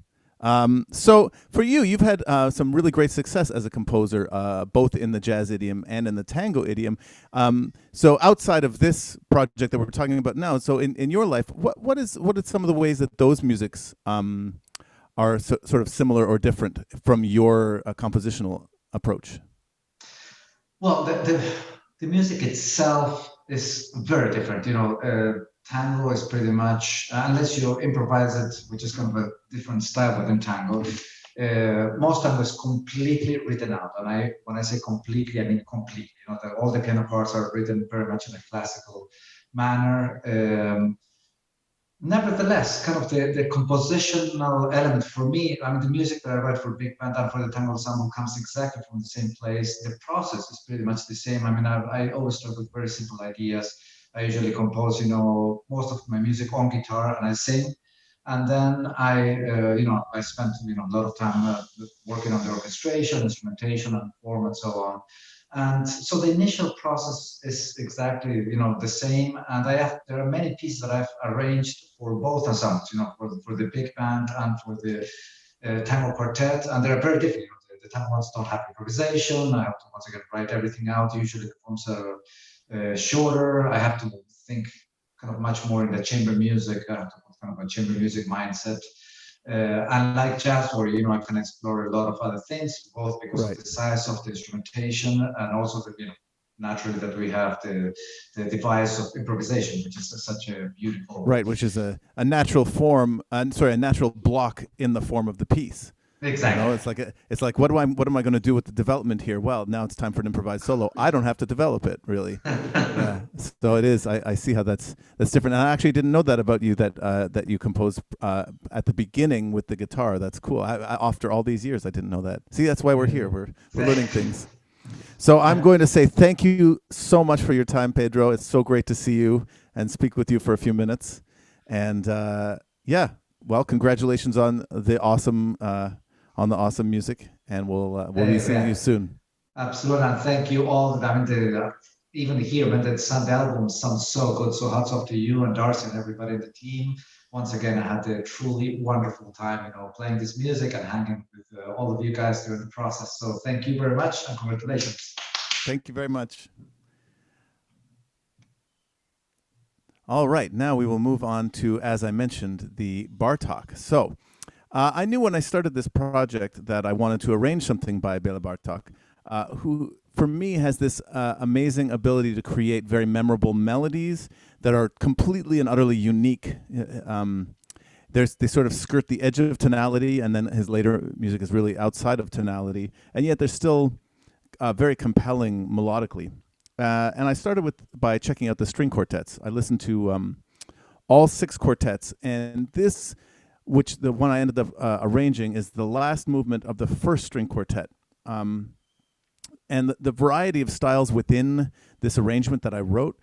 So for you, you've had some really great success as a composer, both in the jazz idiom and in the tango idiom. So outside of this project that we're talking about now, so in your life, what are some of the ways that those musics are sort of similar or different from your compositional approach? Well, the music itself is very different. Tango is pretty much, unless you improvise it, which is kind of a different style within tango, most tango is completely written out. And when I say completely, I mean completely. All the piano parts are written very much in a classical manner. Nevertheless, kind of the compositional element for me, I mean, the music that I write for big band and for the tango ensemble comes exactly from the same place. The process is pretty much the same. I mean, I always start with very simple ideas. I usually compose, most of my music on guitar, and I sing, and then I spend a lot of time working on the orchestration, instrumentation, and form, and so on. And so the initial process is exactly the same, and there are many pieces that I've arranged for both ensembles, for the big band and for the tango quartet, and they're very different. The tango ones don't have improvisation. I have to once again write everything out. Usually the forms are shorter. I have to think kind of much more in the chamber music. I have to put kind of a chamber music mindset. Unlike jazz, where I can explore a lot of other things, both because of the size of the instrumentation and also naturally that we have the device of improvisation, which is such a beautiful which is a natural form. A natural block in the form of the piece. Exactly. It's like what am I going to do with the development here? Well, now it's time for an improvised solo. I don't have to develop it really. So it is. I see how that's different. And I actually didn't know that about you, that you composed at the beginning with the guitar. That's cool. After all these years, I didn't know that. See, that's why we're here. We're learning things. So I'm going to say thank you so much for your time, Pedro. It's so great to see you and speak with you for a few minutes. And well, congratulations on the awesome music, and we'll be seeing you soon. Absolutely, and thank you all. I mean, even here when the album sounds so good, so hats off to you and Darcy and everybody in the team. Once again, I had a truly wonderful time, playing this music and hanging with all of you guys during the process. So thank you very much, and congratulations. Thank you very much. All right, now we will move on to, as I mentioned, the bar talk. So I knew when I started this project that I wanted to arrange something by Bela Bartok, who, for me, has this amazing ability to create very memorable melodies that are completely and utterly unique. They sort of skirt the edge of tonality, and then his later music is really outside of tonality, and yet they're still very compelling melodically. And I started by checking out the string quartets. I listened to all 6 quartets, and this, which the one I ended up arranging, is the last movement of the first string quartet. And the variety of styles within this arrangement that I wrote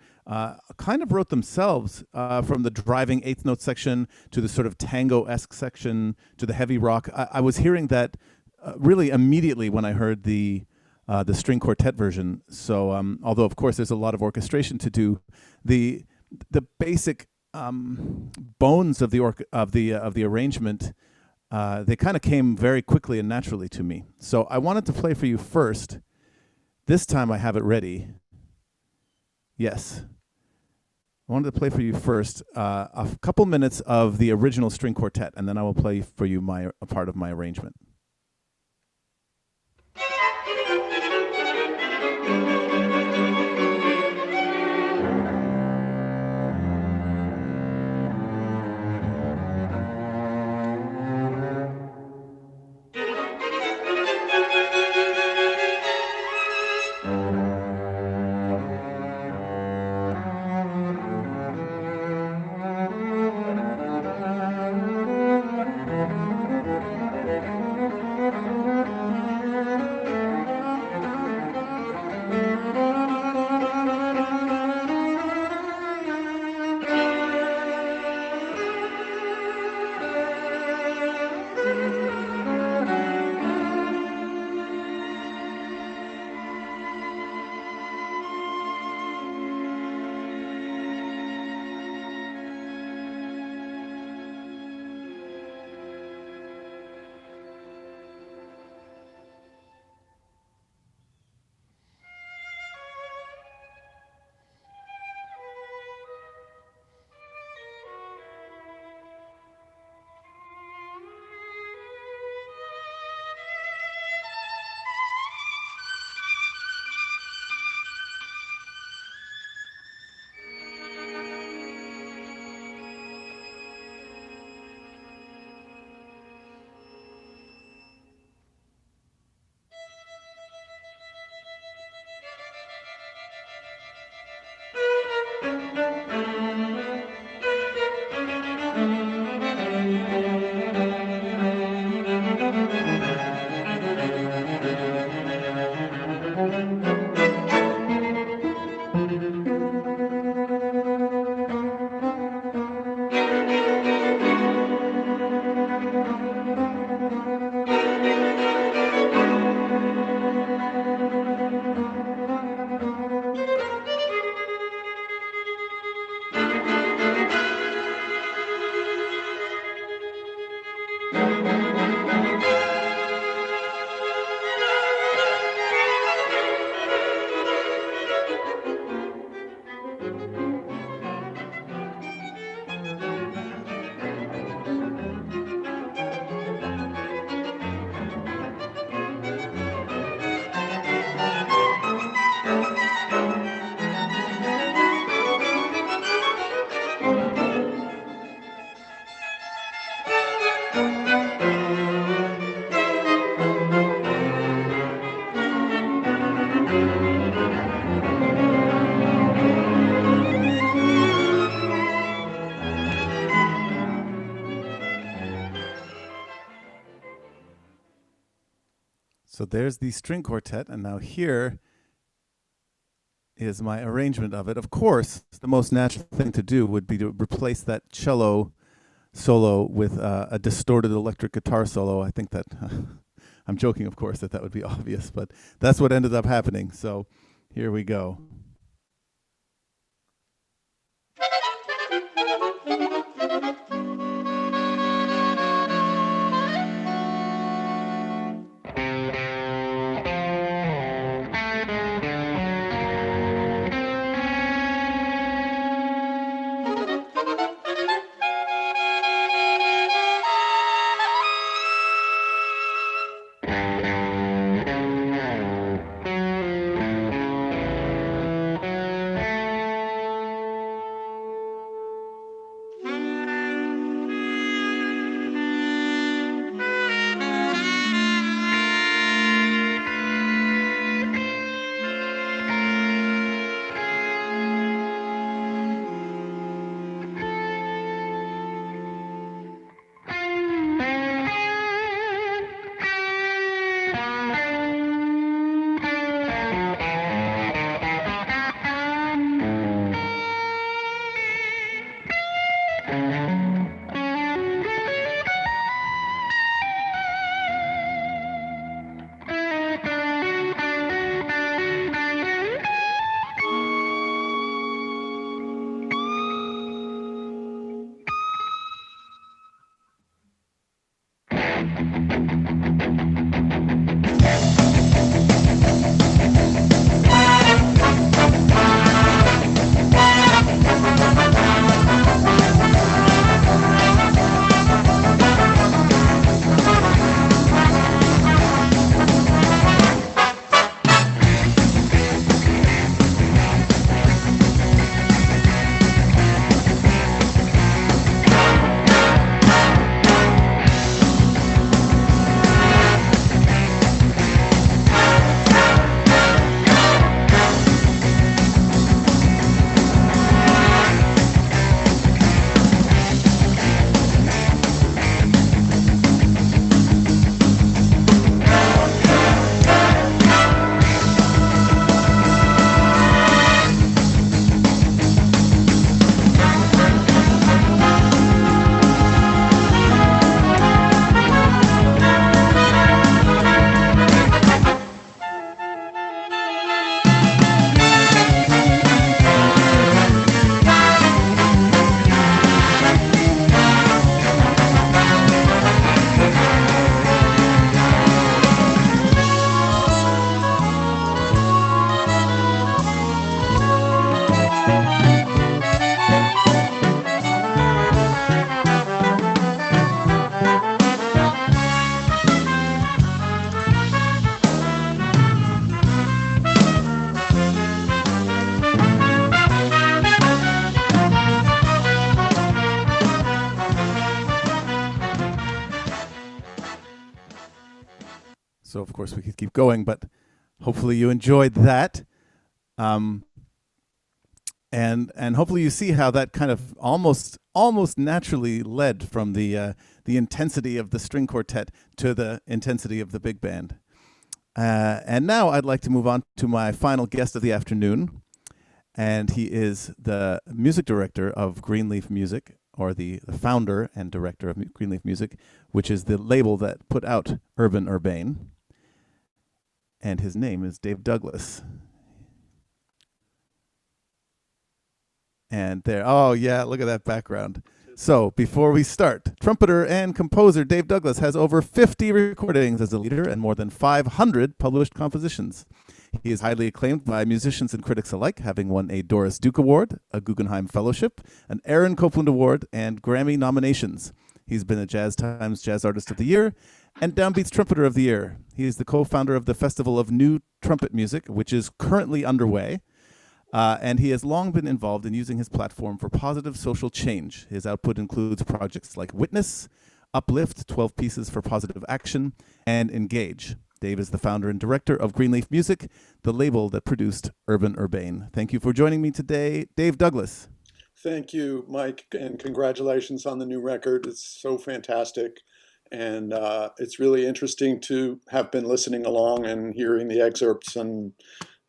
kind of wrote themselves, from the driving 8th note section to the sort of tango-esque section to the heavy rock. I was hearing that really immediately when I heard the string quartet version. So although of course there's a lot of orchestration to do, the basic bones of the arrangement they kind of came very quickly and naturally to me. So I wanted to play for you first. This time I have it ready. Yes. I wanted to play for you first a couple minutes of the original string quartet, and then I will play for you a part of my arrangement. So there's the string quartet, and now here is my arrangement of it. Of course, the most natural thing to do would be to replace that cello solo with a distorted electric guitar solo. I think that, I'm joking, of course, that would be obvious, but that's what ended up happening. So here we go. So of course we could keep going, but hopefully you enjoyed that. And hopefully you see how that kind of almost naturally led from the intensity of the string quartet to the intensity of the big band. And now I'd like to move on to my final guest of the afternoon, and he is the music director of Greenleaf Music, or the founder and director of Greenleaf Music, which is the label that put out Urban Urbane. And his name is Dave Douglas. And there, oh yeah, look at that background. So before we start, trumpeter and composer Dave Douglas has over 50 recordings as a leader and more than 500 published compositions. He is highly acclaimed by musicians and critics alike, having won a Doris Duke Award, a Guggenheim Fellowship, an Aaron Copland Award, and Grammy nominations. He's been a Jazz Times Jazz Artist of the Year and Downbeat's Trumpeter of the Year. He is the co-founder of the Festival of New Trumpet Music, which is currently underway. And he has long been involved in using his platform for positive social change. His output includes projects like Witness, Uplift, 12 Pieces for Positive Action, and Engage. Dave is the founder and director of Greenleaf Music, the label that produced Urban Urbane. Thank you for joining me today, Dave Douglas. Thank you, Mike, and congratulations on the new record. It's so fantastic. And it's really interesting to have been listening along and hearing the excerpts and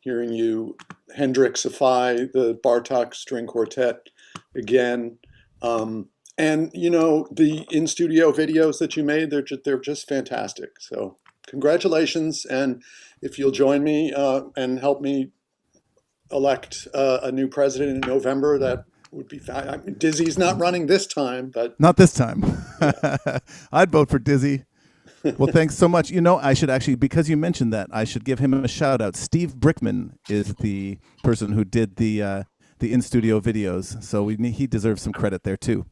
hearing you Hendrixify the Bartok String Quartet again. And, you know, the in-studio videos that you made, they're just fantastic. So congratulations. And if you'll join me and help me elect a new president in November, that would be fine. I mean, Dizzy's not running this time, but... Not this time. I'd vote for Dizzy. Well, thanks so much. You know, I should actually, because you mentioned that, I should give him a shout out. Steve Brickman is the person who did the in-studio videos, so he deserves some credit there too.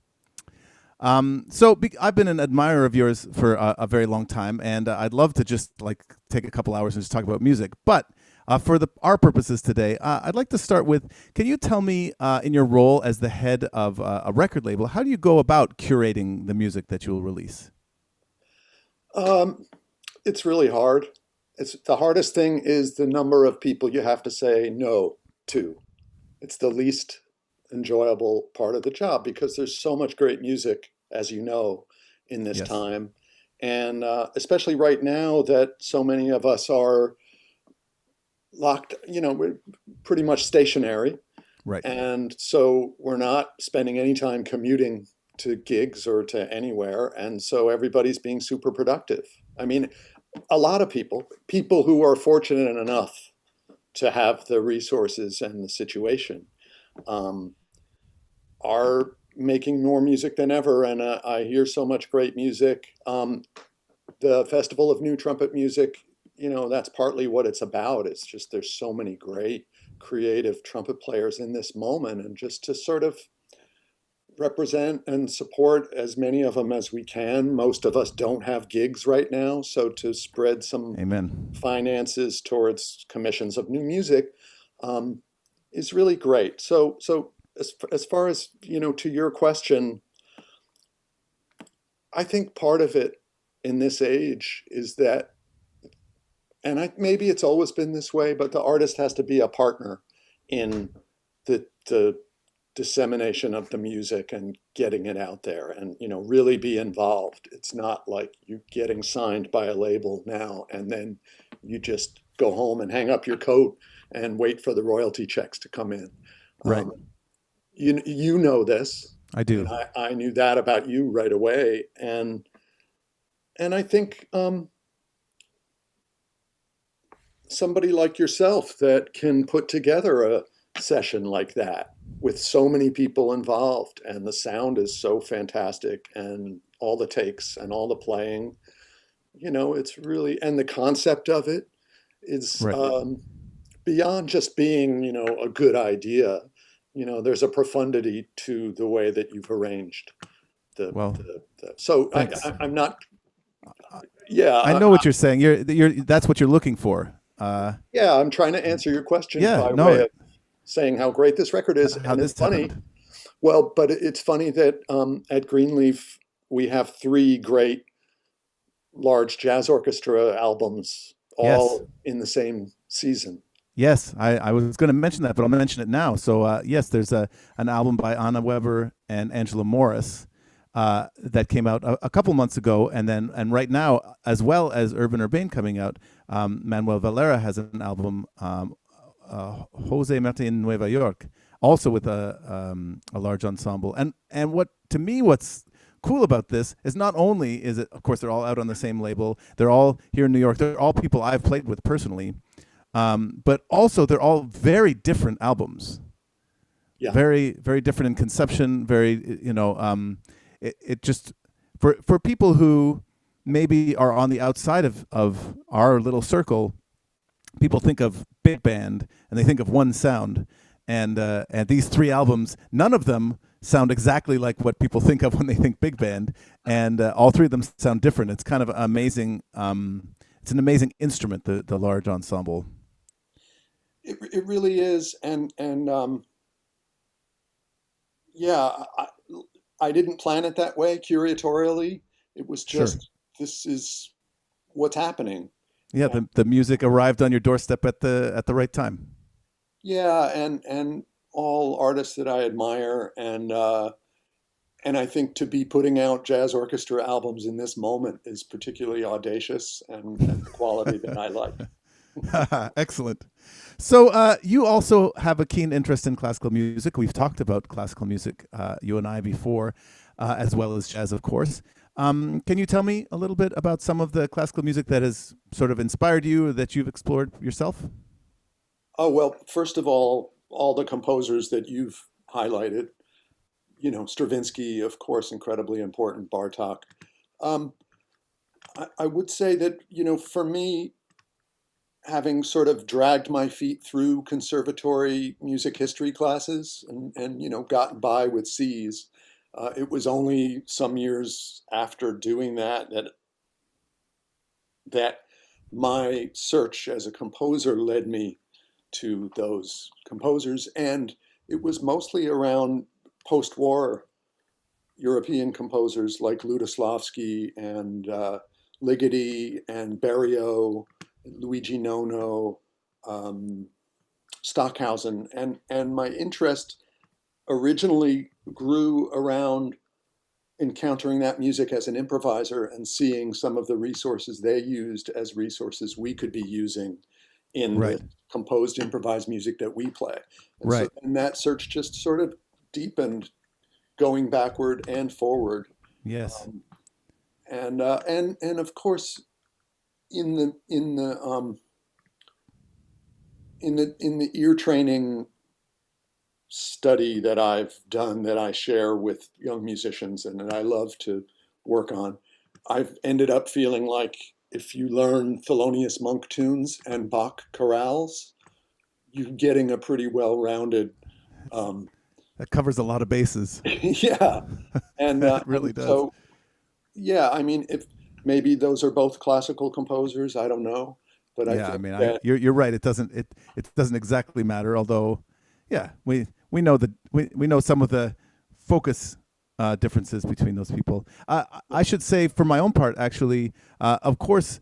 I've been an admirer of yours for a very long time, and I'd love to just take a couple hours and just talk about music. But for our purposes today, I'd like to start with, can you tell me, in your role as the head of a record label, how do you go about curating the music that you'll release? It's really hard. The hardest thing is the number of people you have to say no to. It's the least enjoyable part of the job because there's so much great music, as you know, in this Yes. time. And especially right now that so many of us are locked, you know, we're pretty much stationary. Right. And so we're not spending any time commuting to gigs or to anywhere. And so everybody's being super productive. I mean, a lot of people who are fortunate enough to have the resources and the situation are making more music than ever. And I hear so much great music. The Festival of New Trumpet Music, you know, that's partly what it's about. It's just there's so many great creative trumpet players in this moment, and just to sort of represent and support as many of them as we can. Most of us don't have gigs right now, so to spread some Amen. finances towards commissions of new music is really great. So as far as, you know, to your question, I think part of it in this age is that, and maybe it's always been this way, but the artist has to be a partner in the dissemination of the music and getting it out there, and, you know, really be involved. It's not like you getting signed by a label now and then you just go home and hang up your coat and wait for the royalty checks to come in. Right. You know this. I do. I knew that about you right away, and I think somebody like yourself that can put together a session like that with so many people involved, and the sound is so fantastic, and all the takes and all the playing, you know, it's really, and the concept of it is Right. beyond just being, you know, a good idea. You know, there's a profundity to the way that you've arranged so thanks. I'm not, yeah. I know what you're saying. That's what you're looking for. Yeah, I'm trying to answer your question Yeah, by no, way of saying how great this record is. how And this it's funny. happened. Well, but it's funny that at Greenleaf, we have three great large jazz orchestra albums Yes. all in the same season. Yes, I was going to mention that, but I'll mention it now. So yes, there's an album by Anna Weber and Angela Morris that came out a couple months ago, and right now, as well as Urban Urbane coming out, Manuel Valera has an album, Jose Martin Nueva York, also with a large ensemble. And what to me, what's cool about this is not only is it, of course, they're all out on the same label, they're all here in New York, they're all people I've played with personally. But also, they're all very different albums. Yeah. Very, very different in conception. Very, it just for people who maybe are on the outside of our little circle, people think of big band and they think of one sound. And these three albums, none of them sound exactly like what people think of when they think big band, and all three of them sound different. It's kind of amazing. It's an amazing instrument, the large ensemble. It really is, and yeah, I didn't plan it that way curatorially. It was just this is what's happening. Yeah, the music arrived on your doorstep at the right time. Yeah, and all artists that I admire, and I think to be putting out jazz orchestra albums in this moment is particularly audacious and the quality that I like. Excellent. So you also have a keen interest in classical music. We've talked about classical music, you and I, before, as well as jazz, of course. Can you tell me a little bit about some of the classical music that has sort of inspired you or that you've explored yourself? Oh, well, first of all the composers that you've highlighted, Stravinsky, of course, incredibly important, Bartok. I would say that, for me, having sort of dragged my feet through conservatory music history classes and gotten by with C's, it was only some years after doing that my search as a composer led me to those composers, and it was mostly around post-war European composers like Ludoslavsky and Ligeti and Berio, Luigi Nono, Stockhausen, and my interest originally grew around encountering that music as an improviser and seeing some of the resources they used as resources we could be using in the composed improvised music that we play. And that search just sort of deepened, going backward and forward. Yes. And of course, in the ear training study that I've done, that I share with young musicians and that I love to work on, I've ended up feeling like if you learn Thelonious Monk tunes and Bach chorales, you're getting a pretty well-rounded. That covers a lot of bases. Yeah, and it really does. So, yeah, I mean, if maybe those are both classical composers, I don't know, but you're right. It doesn't exactly matter. Although, yeah, we know that we know some of the focus differences between those people. I should say, for my own part, actually, of course,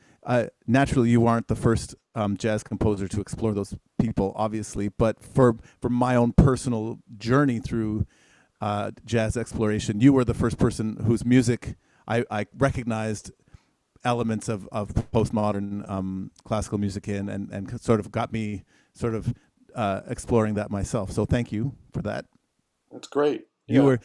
naturally, you aren't the first jazz composer to explore those people, obviously. But for my own personal journey through jazz exploration, you were the first person whose music I recognized elements of postmodern classical music in, and sort of got me sort of exploring that myself. So thank you for that. That's great. Yeah.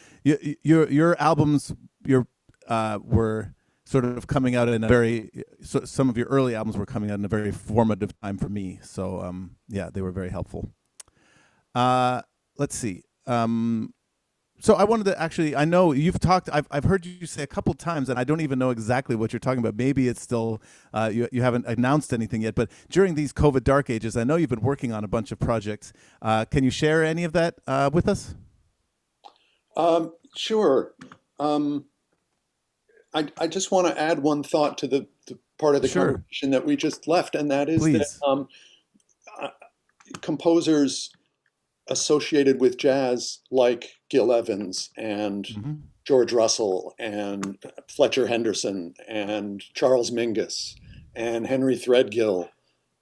Your albums were sort of coming out in a very, some of your early albums were coming out in a very formative time for me. So yeah, they were very helpful. Let's see. So I wanted to actually, I know you've talked, I've heard you say a couple times, and I don't even know exactly what you're talking about. Maybe it's still, you haven't announced anything yet, but during these COVID dark ages, I know you've been working on a bunch of projects. Can you share any of that with us? Sure. I just want to add one thought to the part of the conversation that we just left, and that is that composers associated with jazz like Gil Evans and Hmm. George Russell and Fletcher Henderson and Charles Mingus and Henry Threadgill.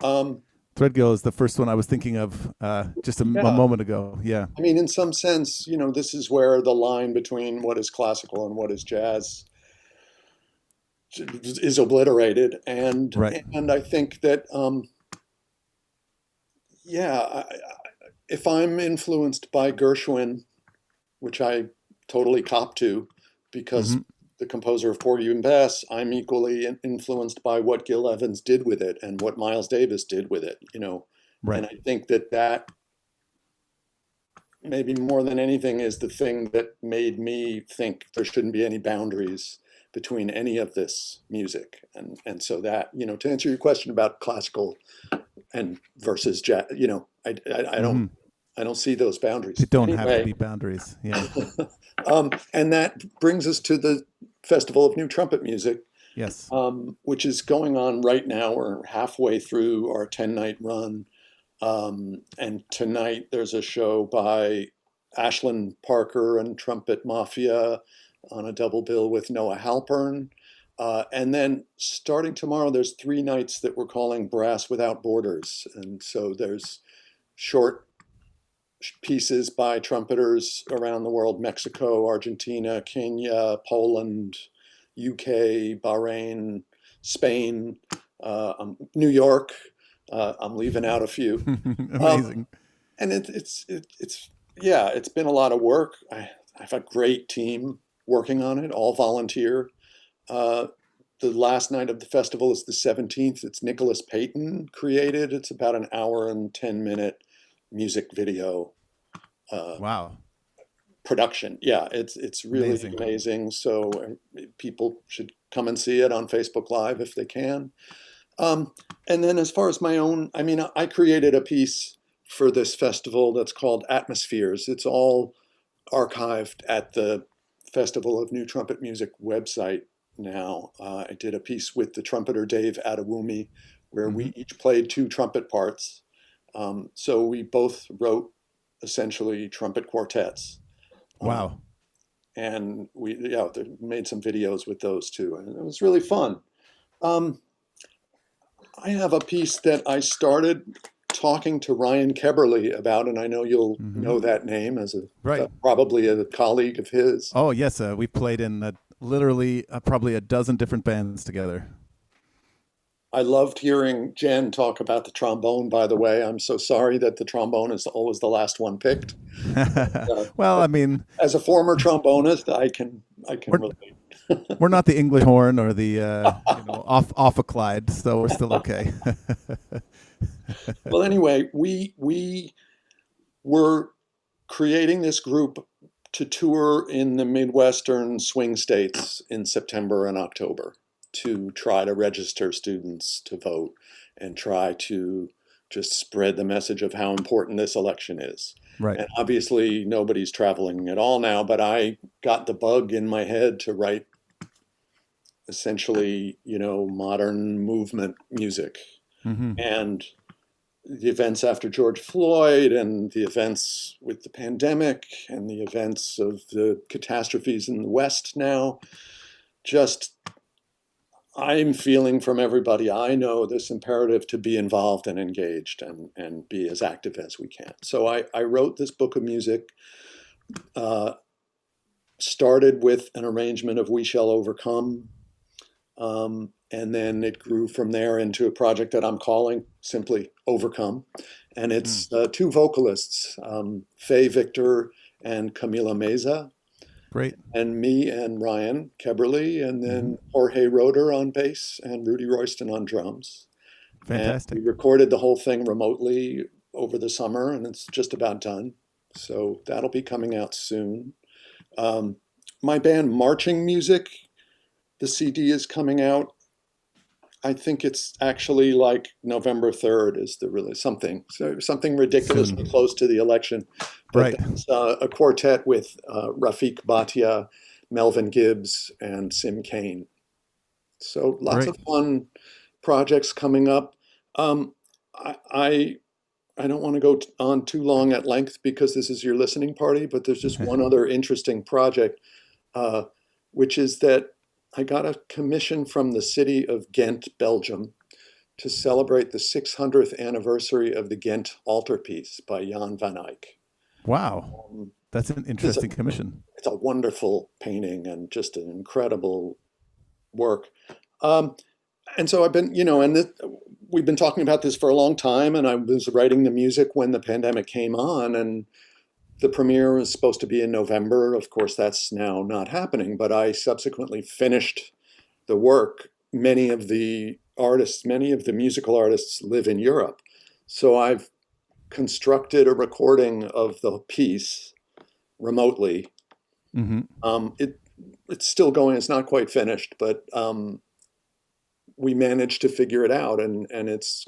Threadgill is the first one I was thinking of just a Yeah, moment ago. Yeah. I mean, in some sense, this is where the line between what is classical and what is jazz is obliterated, and Right. I think that yeah, if I'm influenced by Gershwin, which I totally cop to, because Hmm. the composer of Porgy and Bess, I'm equally influenced by what Gil Evans did with it and what Miles Davis did with it, Right. and I think that maybe more than anything is the thing that made me think there shouldn't be any boundaries between any of this music. And so that, to answer your question about classical and versus jazz, I don't, Hmm. I don't see those They boundaries. don't have to Anyway, be boundaries. Yeah. and that brings us to the Festival of New Trumpet Music, Yes. which is going on right now. We're halfway through our 10-night run. And tonight there's a show by Ashland Parker and Trumpet Mafia on a double bill with Noah Halpern. And then starting tomorrow, there's 3 nights that we're calling Brass Without Borders. And so there's short pieces by trumpeters around the world: Mexico, Argentina, Kenya, Poland, UK, Bahrain, Spain, New York. I'm leaving out a few. Um, Amazing. and it's yeah, it's been a lot of work. I have a great team working on it, all volunteer. Uh, the last night of the festival is the 17th. It's Nicholas Payton created. It's about an hour and 10-minute music video uh, Wow. production. Yeah, it's really Amazing. amazing. So people should come and see it on Facebook Live if they can. And then as far as my own, I mean, I created a piece for this festival that's called Atmospheres. It's all archived at the Festival of New Trumpet Music website now. I did a piece with the trumpeter Dave Adewumi, where Hmm. we each played 2 trumpet parts. So we both wrote essentially trumpet quartets. Um, Wow. and we made some videos with those too, and it was really fun. Um, I have a piece that I started talking to Ryan Keberly about, and I know you'll Hmm. know that name as Right. probably a colleague of his. Oh, yes. We played in literally probably a dozen different bands together. I loved hearing Jen talk about the trombone, by the way. I'm so sorry that the trombone is always the last one picked. Well, I mean, As a former trombonist, I can we're relate. we're not the English horn or the off a Clyde, so we're still okay. Well, anyway, we were creating this group to tour in the Midwestern swing states in September and October to try to register students to vote and try to just spread the message of how important this election is. Right. And obviously, nobody's traveling at all now, but I got the bug in my head to write essentially, modern movement music. Hmm. And the events after George Floyd and the events with the pandemic and the events of the catastrophes in the West now, just I'm feeling from everybody I know this imperative to be involved and engaged and be as active as we can. So I wrote this book of music, uh, started with an arrangement of We Shall Overcome. And then it grew from there into a project that I'm calling simply Overcome. And Mm. it's 2 vocalists, Faye Victor and Camila Meza, Great. and me and Ryan Keberly, and Hmm. then Jorge Roeder on bass and Rudy Royston on drums. And we Fantastic. recorded the whole thing remotely over the summer, and it's just about done. So that'll be coming out soon. Um, my band Marching Music, the CD is coming out. I think it's actually like November 3rd is the really something ridiculously Soon. close to the election. But Right. that's a quartet with Rafik Bhatia, Melvin Gibbs, and Sim Kane. So lots Great. of fun projects coming up. Um, I I don't want to go on too long at length because this is your listening party, but there's just one other interesting project, which is that I got a commission from the city of Ghent, Belgium, to celebrate the 600th anniversary of the Ghent altarpiece by Jan van Eyck. Wow. That's an interesting commission. It's a wonderful painting and just an incredible work. And so I've been, we've been talking about this for a long time, and I was writing the music when the pandemic came on, and the premiere was supposed to be in November. Of course, that's now not happening, but I subsequently finished the work. Many of the musical artists live in Europe. So I've constructed a recording of the piece remotely. Mm-hmm. It's still going. It's not quite finished, but we managed to figure it out, and it's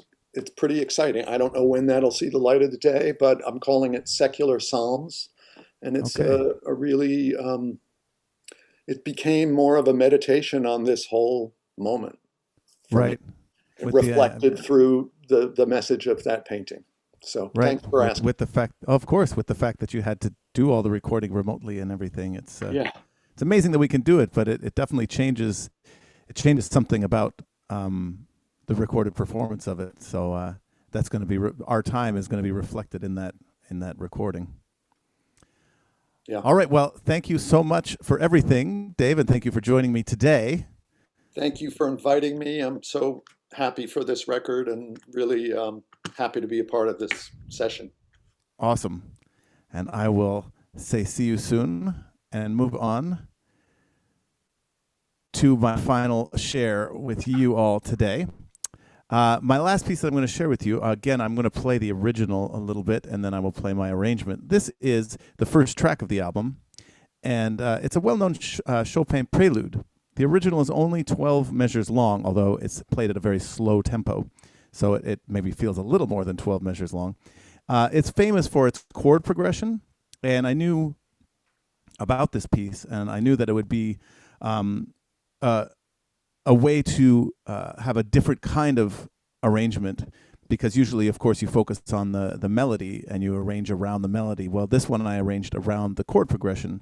pretty exciting. I don't know when that'll see the light of the day, but I'm calling it Secular Psalms, and it's a really it became more of a meditation on this whole moment, right? Reflected through the message of that painting. So thanks for asking. With the fact that you had to do all the recording remotely and everything, it's amazing that we can do it, but it definitely changes something about the recorded performance of it. So that's going to be our time is going to be reflected in that recording. Yeah. All right. Well, thank you so much for everything, Dave, and thank you for joining me today. Thank you for inviting me. I'm so happy for this record and really happy to be a part of this session. Awesome. And I will say see you soon and move on to my final share with you all today. My last piece that I'm going to share with you, again, I'm going to play the original a little bit, and then I will play my arrangement. This is the first track of the album, and it's a well-known Chopin prelude. The original is only 12 measures long, although it's played at a very slow tempo, so it maybe feels a little more than 12 measures long. It's famous for its chord progression, and I knew about this piece, and I knew that it would be a way to have a different kind of arrangement, because usually, of course, you focus on the melody and you arrange around the melody. Well, this one I arranged around the chord progression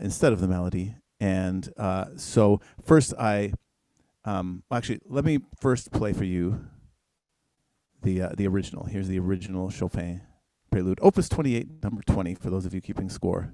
instead of the melody. And so first actually, let me first play for you the original. Here's the original Chopin Prelude, Opus 28, number 20, for those of you keeping score.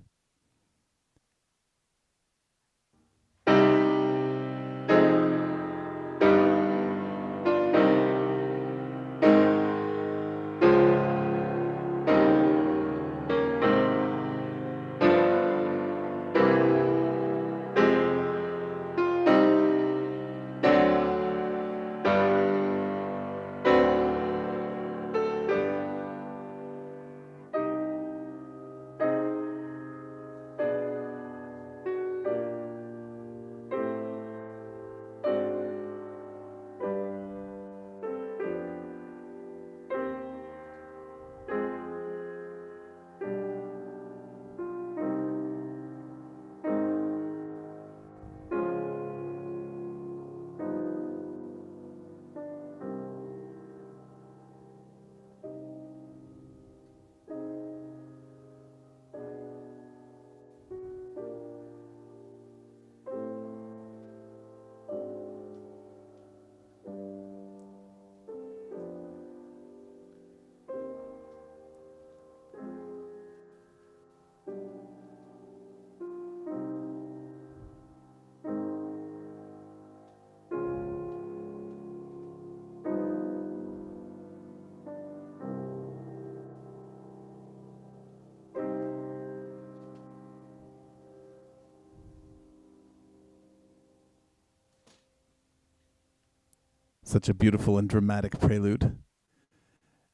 Such a beautiful and dramatic prelude.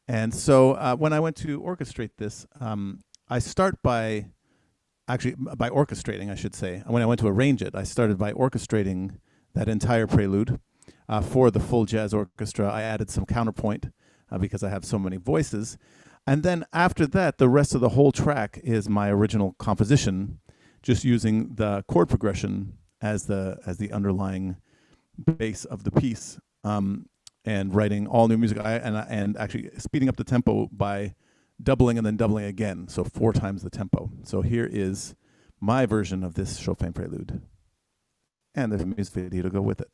And so when I went to orchestrate this, I start by orchestrating, I should say. When I went to arrange it, I started by orchestrating that entire prelude for the full jazz orchestra. I added some counterpoint because I have so many voices. And then after that, the rest of the whole track is my original composition, just using the chord progression as the underlying base of the piece. and writing all new music. And actually speeding up the tempo by doubling and then doubling again, so 4 times the tempo. So here is my version of this Chopin prelude, and there's a music video to go with it.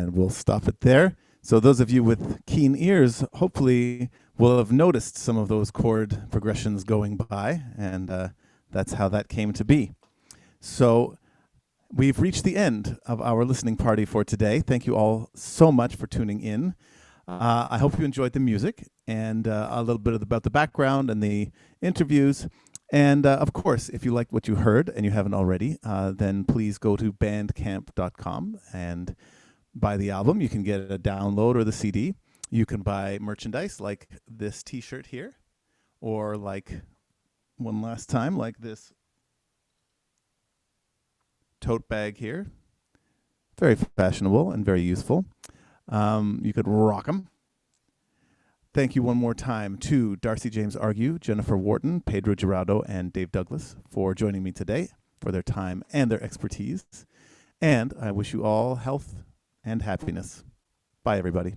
We'll stop it there. So those of you with keen ears hopefully will have noticed some of those chord progressions going by, and that's how that came to be. So we've reached the end of our listening party for today. Thank you all so much for tuning in. I hope you enjoyed the music and a little bit about the background and the interviews. And of course, if you liked what you heard and you haven't already, then please go to bandcamp.com and buy the album. You can get a download or the CD. You can buy merchandise like this t-shirt here, or like one last time, like this tote bag here. Very fashionable and very useful. You could rock them. Thank you one more time to Darcy James Argue, Jennifer Wharton, Pedro Giraudo, and Dave Douglas for joining me today, for their time and their expertise. And I wish you all health and happiness. Bye, everybody.